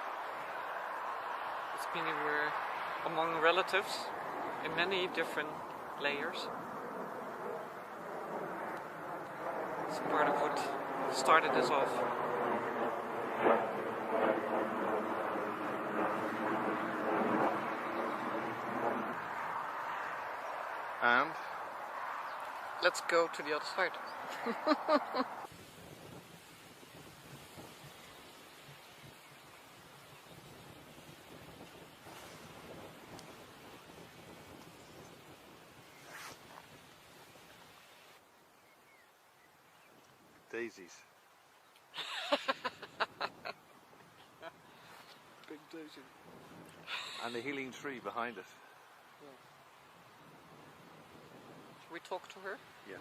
it's meaning we're among relatives in many different layers. It's part of what started us off. And? Let's go to the other side. Daisies. Big daisy. And the healing tree behind it. Yeah. Should we talk to her? Yeah.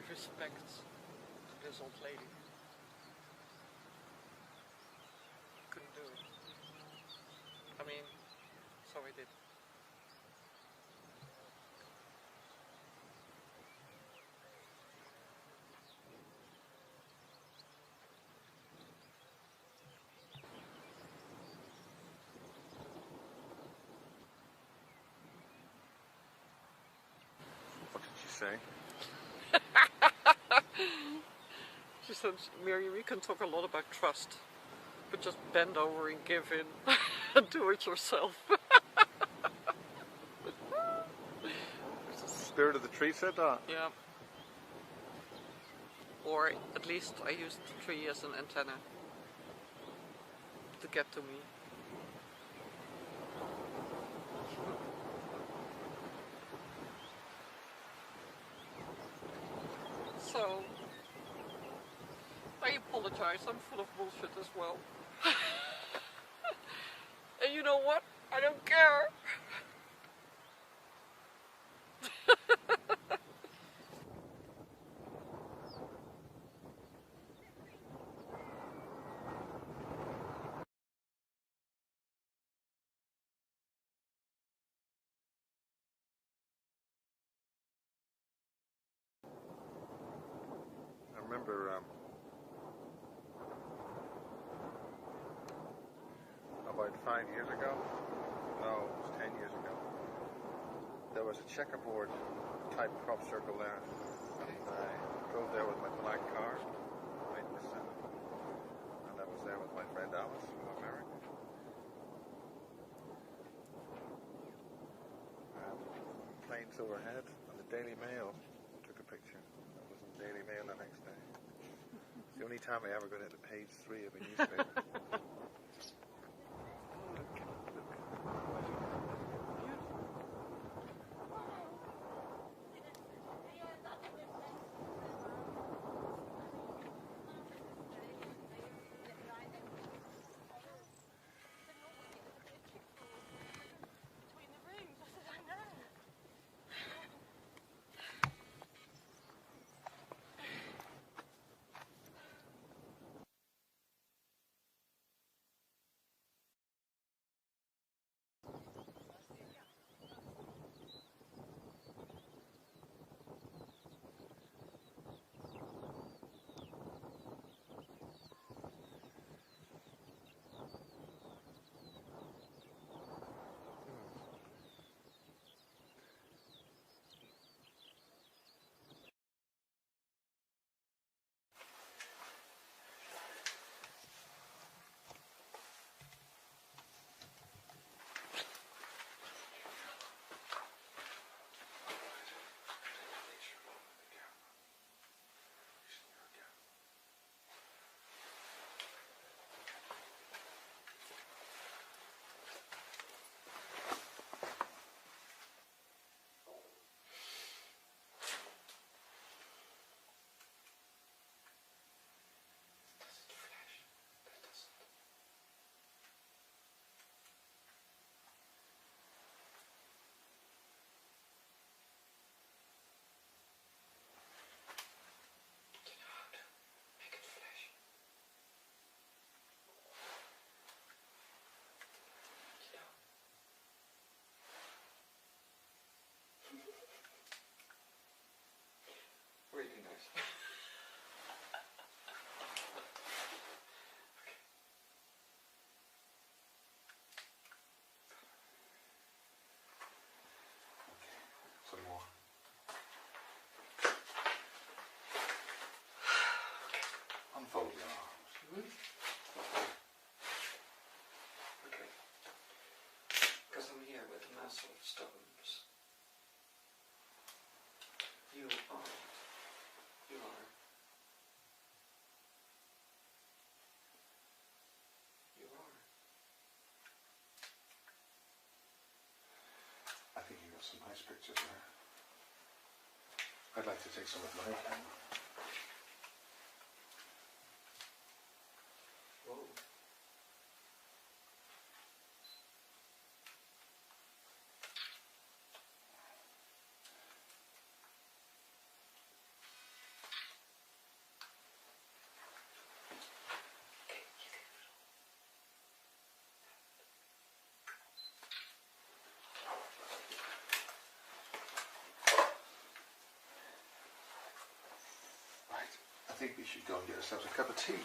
respect to this old lady. Couldn't do it. I mean, so I did. What did she say? She said, Mary, we can talk a lot about trust, but just bend over and give in and do it yourself. Spirit of the tree said that? Yeah. Or at least I used the tree as an antenna to get to me. So, I apologize, I'm full of bullshit as well. And you know what? I don't care. I remember about 5 years ago, no, it was 10 years ago, there was a checkerboard type crop circle there. And I drove there with my black car, right in the center. And I was there with my friend Alice from America. Planes overhead, and the Daily Mail took a picture. That was in the Daily Mail the next day. It's the only time I ever got into page 3 of a newspaper. Really nice. Some more. Unfold your arms. Okay. Because I'm here with a mass of stones. You are. You are. You are. I think you got some nice pictures there. I'd like to take some of my camera. Whoa. think we should go and get ourselves a cup of tea.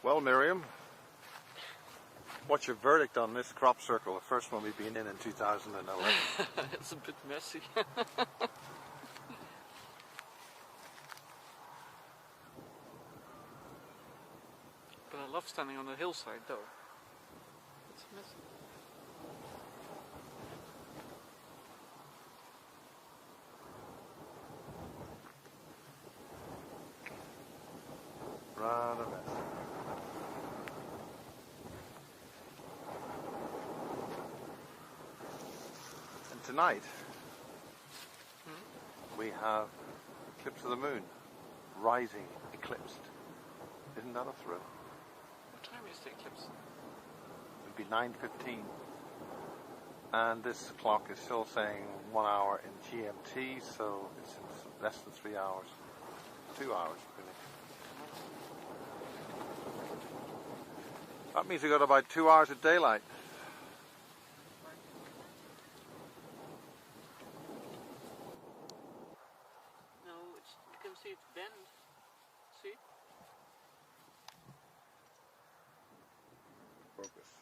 Well, Miriam, what's your verdict on this crop circle, the first one we've been in 2011? It's a bit messy. But I love standing on the hillside though. It's messy. Rather messy. And tonight, we have eclipse of the moon, rising, eclipsed. Isn't that a thrill? What time is the eclipse? It'll be 9:15. And this clock is still saying 1 hour in GMT, so it's in less than 3 hours. 2 hours, really. That means we've got about 2 hours of daylight. No, you can see it's bent. See? Focus.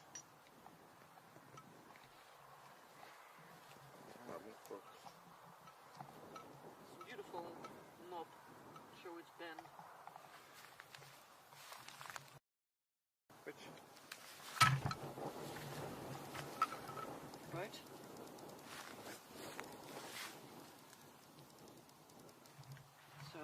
That won't focus. It's a beautiful knob. Show it's bent. Which? Right? So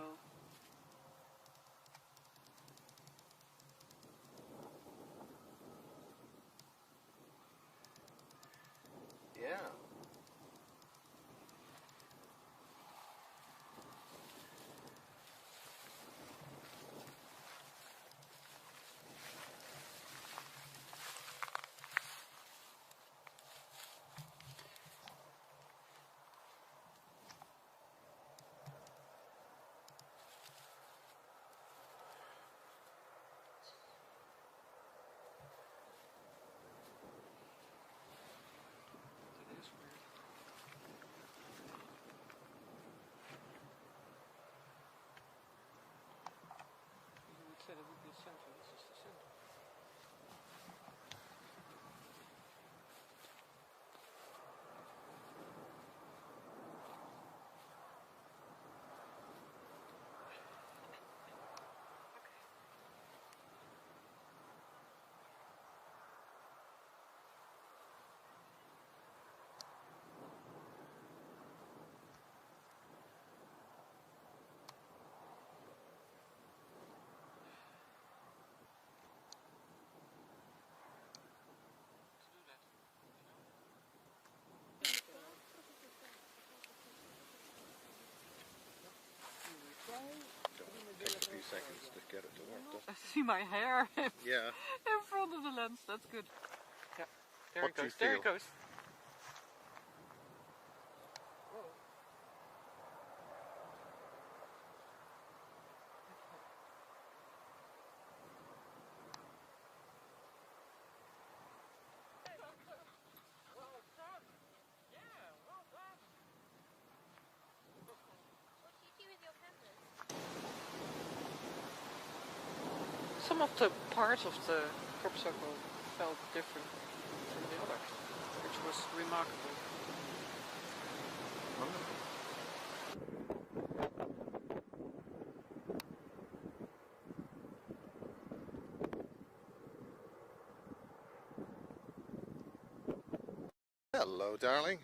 Yeah. that is weird. You would say that would be the center. This is the center. To do that, Takes a few seconds to get it to work, doesn't I see my hair in it? Yeah. front of the lens. That's good. Yeah. There What it do you goes. There it feel? goes. Some of the parts of the crop circle felt different from the others, which was remarkable. Hello, darling.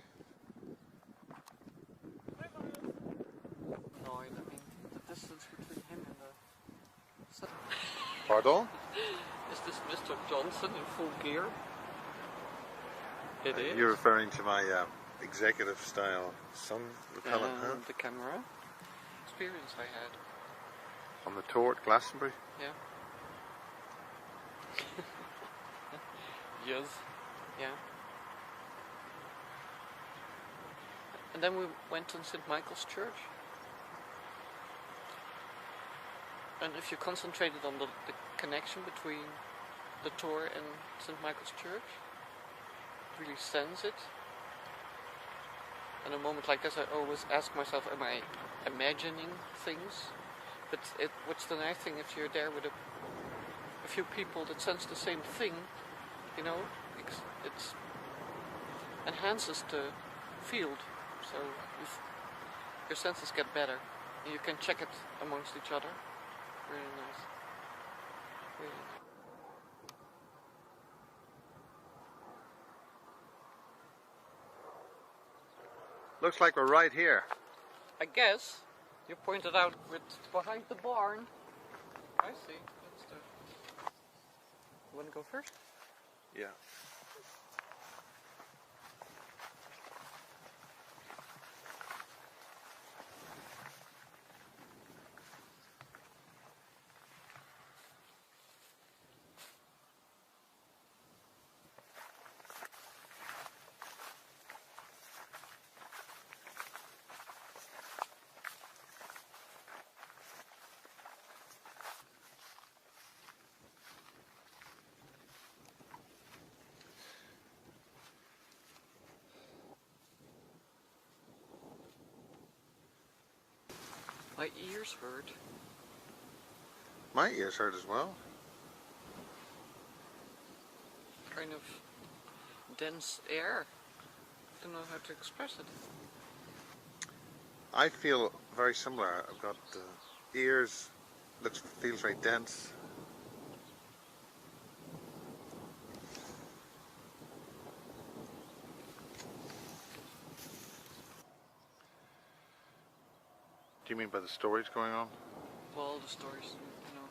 No, I mean the distance between him and the. Pardon? Is this Mr. Johnson in full gear? It is. You're referring to my executive style sun repellent, huh? The camera experience I had. On the tour at Glastonbury? Yeah. Yes. Yeah. And then we went to St. Michael's Church. And if you concentrated on the connection between the tour and St. Michael's Church, really sense it. And a moment like this, I always ask myself, am I imagining things? But what's the nice thing if you're there with a few people that sense the same thing, you know, it enhances the field. So your senses get better. And you can check it amongst each other. Really nice. Really nice. Looks like we're right here. I guess you pointed out with behind the barn. I see. That's the. You want to go first? Yeah. My ears hurt. My ears hurt as well. Kind of dense air. Don't know how to express it. I feel very similar. I've got ears, feels very dense. Do you mean by the stories going on? Well, the stories, you know.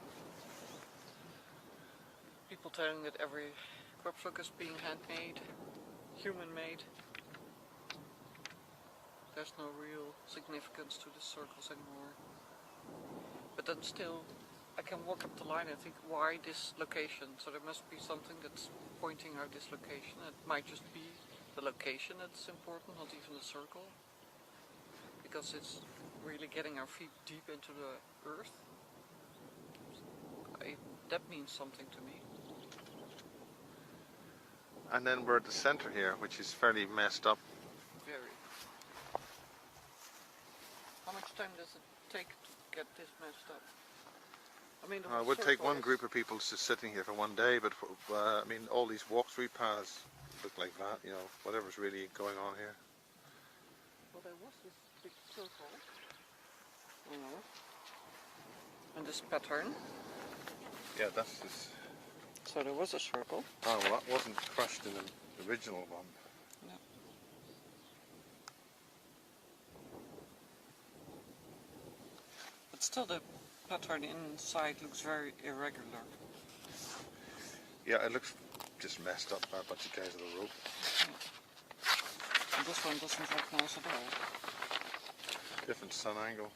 People telling that every corpse hook is being handmade, human-made. There's no real significance to the circles anymore. But then still, I can walk up the line and think, why this location? So there must be something that's pointing out this location. It might just be the location that's important, not even the circle. Because it's really getting our feet deep into the earth. That means something to me. And then we're at the center here, which is fairly messed up. Very. How much time does it take to get this messed up? I mean, It would take one group of people just sitting here for one day, but I mean, all these walk-through paths look like that, you know, whatever's really going on here. Well, there was this big circle. You know. And this pattern. Yeah, that's this. So there was a circle. Oh, well, that wasn't crushed in the original one. No. But still, the pattern inside looks very irregular. Yeah, it looks just messed up by a bunch of guys with a rope. And this one doesn't look nice at all. Different sun angle.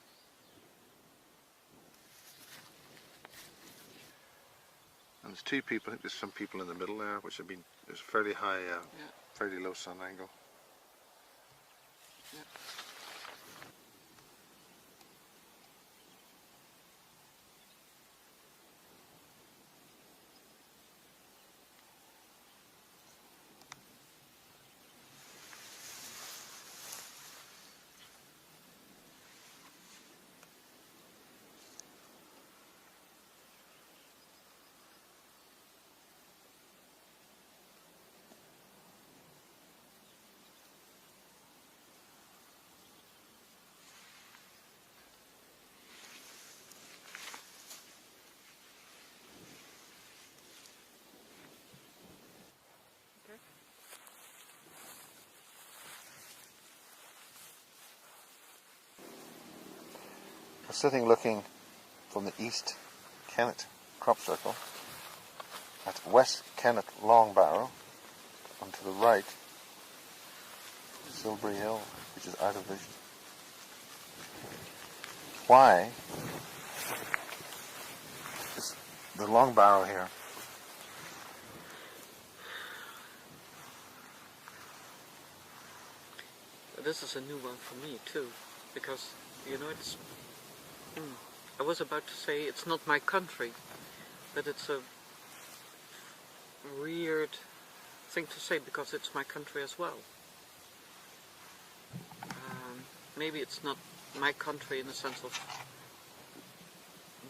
And there's two people. I think there's some people in the middle there, which have been. There's fairly high, fairly low sun angle. Yeah. We're sitting looking from the East Kennet crop circle at West Kennet Long Barrow, and to the right Silbury Hill, which is out of vision. Why is the long barrow here? This is a new one for me too, because it's. I was about to say it's not my country, but it's a weird thing to say because it's my country as well. Maybe it's not my country in the sense of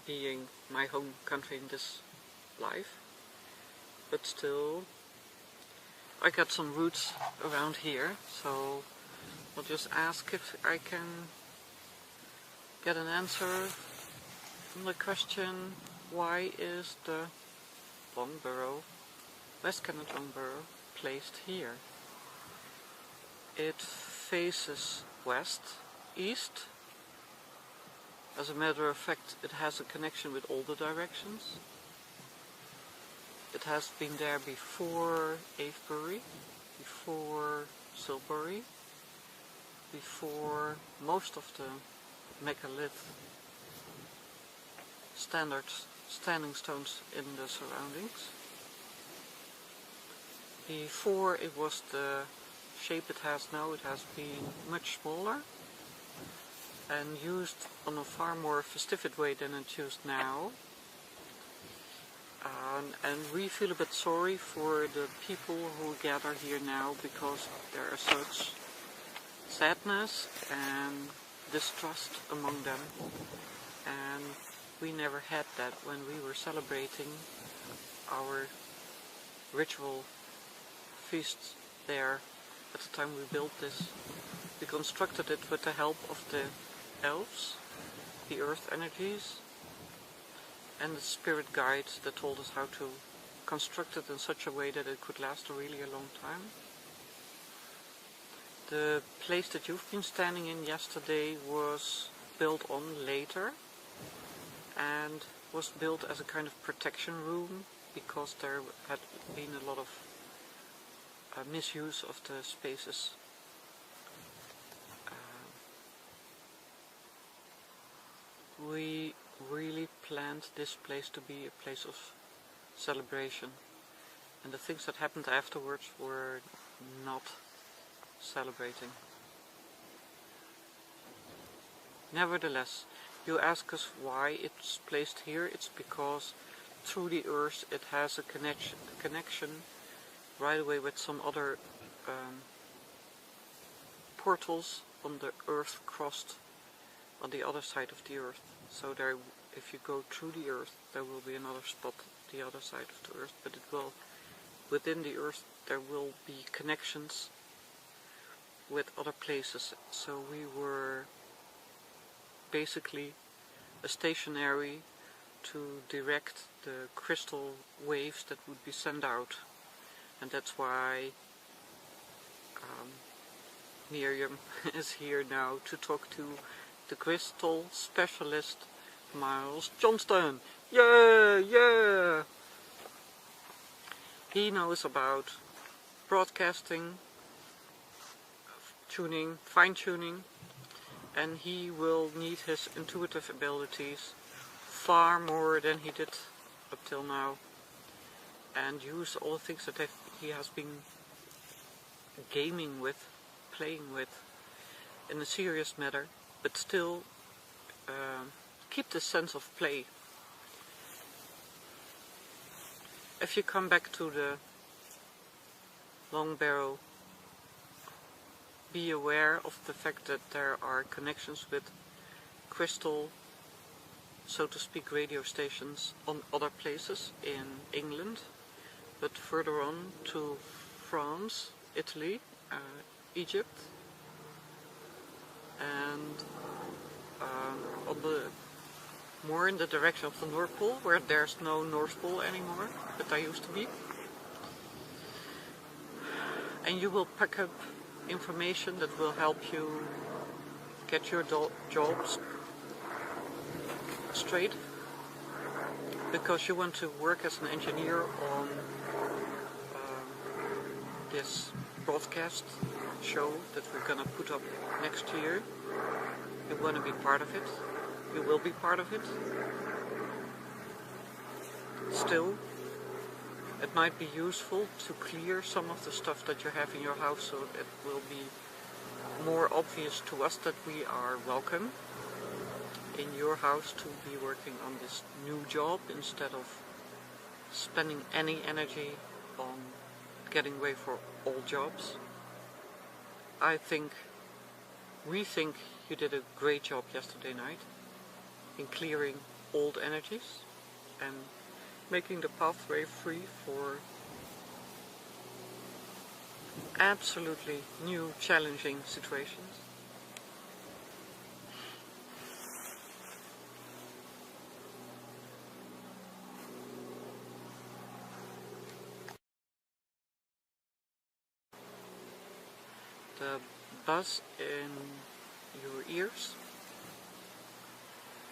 being my home country in this life, but still I got some roots around here, so I'll just ask if I can get an answer from the question, why is the Long Barrow, West Kennet Long Barrow, placed here? It faces west, east. As a matter of fact, it has a connection with all the directions. It has been there before Avebury, before Silbury, before most of the megalith standing stones in the surroundings. Before it was the shape it has now, it has been much smaller and used on a far more festive way than it's used now. And we feel a bit sorry for the people who gather here now because there is such sadness and distrust among them, and we never had that when we were celebrating our ritual feasts there. At the time we built this, we constructed it with the help of the elves, the earth energies, and the spirit guides that told us how to construct it in such a way that it could last really a long time. The place that you've been standing in yesterday was built on later and was built as a kind of protection room because there had been a lot of misuse of the spaces. We really planned this place to be a place of celebration, and the things that happened afterwards were not celebrating. Nevertheless, you ask us why it's placed here. It's because through the earth it has a connection right away with some other portals on the earth crossed on the other side of the earth. So there, if you go through the earth, there will be another spot the other side of the earth, but it will, within the earth there will be connections with other places. So we were basically a stationary to direct the crystal waves that would be sent out, and that's why Miriam is here now to talk to the crystal specialist Miles Johnston. Yeah! He knows about broadcasting, tuning, fine-tuning, and he will need his intuitive abilities far more than he did up till now, and use all the things that he has been gaming with, playing with, in a serious manner, but still keep the sense of play. If you come back to the Long Barrow, be aware of the fact that there are connections with crystal, so to speak, radio stations on other places in England, but further on to France, Italy, Egypt, and on the more in the direction of the North Pole, where there's no North Pole anymore, but there used to be. And you will pick up information that will help you get your jobs straight, because you want to work as an engineer on this broadcast show that we're gonna put up next year. You want to be part of it. You will be part of it. Still, it might be useful to clear some of the stuff that you have in your house, so it will be more obvious to us that we are welcome in your house to be working on this new job, instead of spending any energy on getting away for old jobs. We think you did a great job yesterday night in clearing old energies and making the pathway free for absolutely new, challenging situations. The buzz in your ears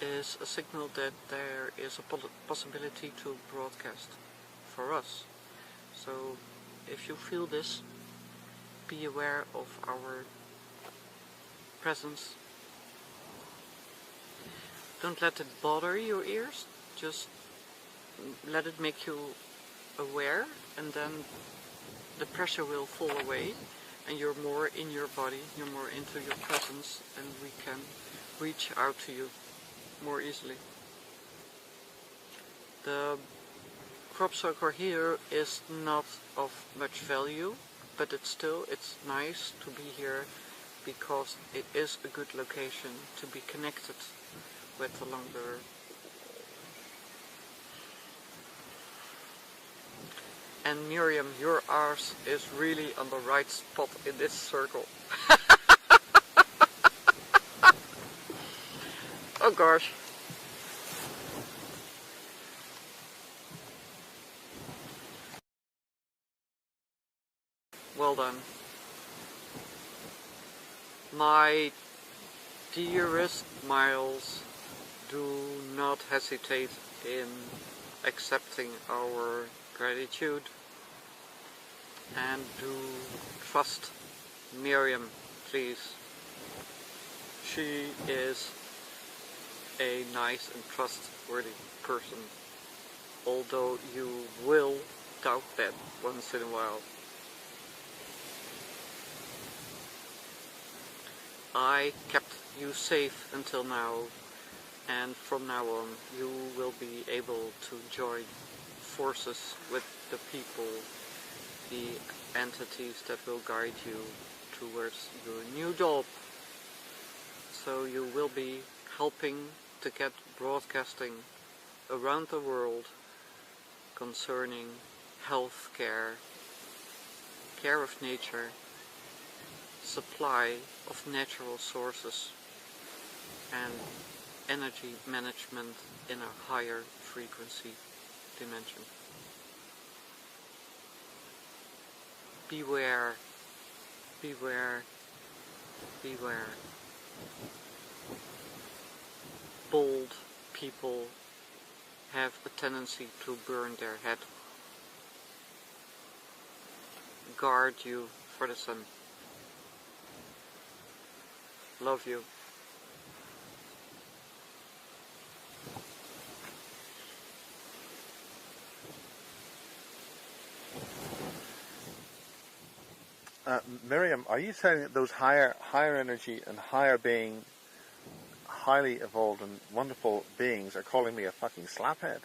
is a signal that there is a possibility to broadcast for us. So if you feel this, be aware of our presence. Don't let it bother your ears, just let it make you aware, and then the pressure will fall away and you're more in your body, you're more into your presence, and we can reach out to you more easily. The crop circle here is not of much value, but it's nice to be here because it is a good location to be connected with the longer. And Miriam, your arse is really on the right spot in this circle. Oh gosh. Well done. My dearest Miles, do not hesitate in accepting our gratitude, and do trust Miriam, please. She is a nice and trustworthy person, although you will doubt that once in a while. I kept you safe until now, and from now on you will be able to join forces with the people, the entities that will guide you towards your new job. So you will be helping to get broadcasting around the world concerning health care, care of nature, supply of natural sources, and energy management in a higher frequency dimension. Beware, beware, beware. Bold people have a tendency to burn their head. Guard you for the sun. Love you. Miriam, are you saying that those higher energy and higher being, highly evolved and wonderful beings are calling me a fucking slaphead?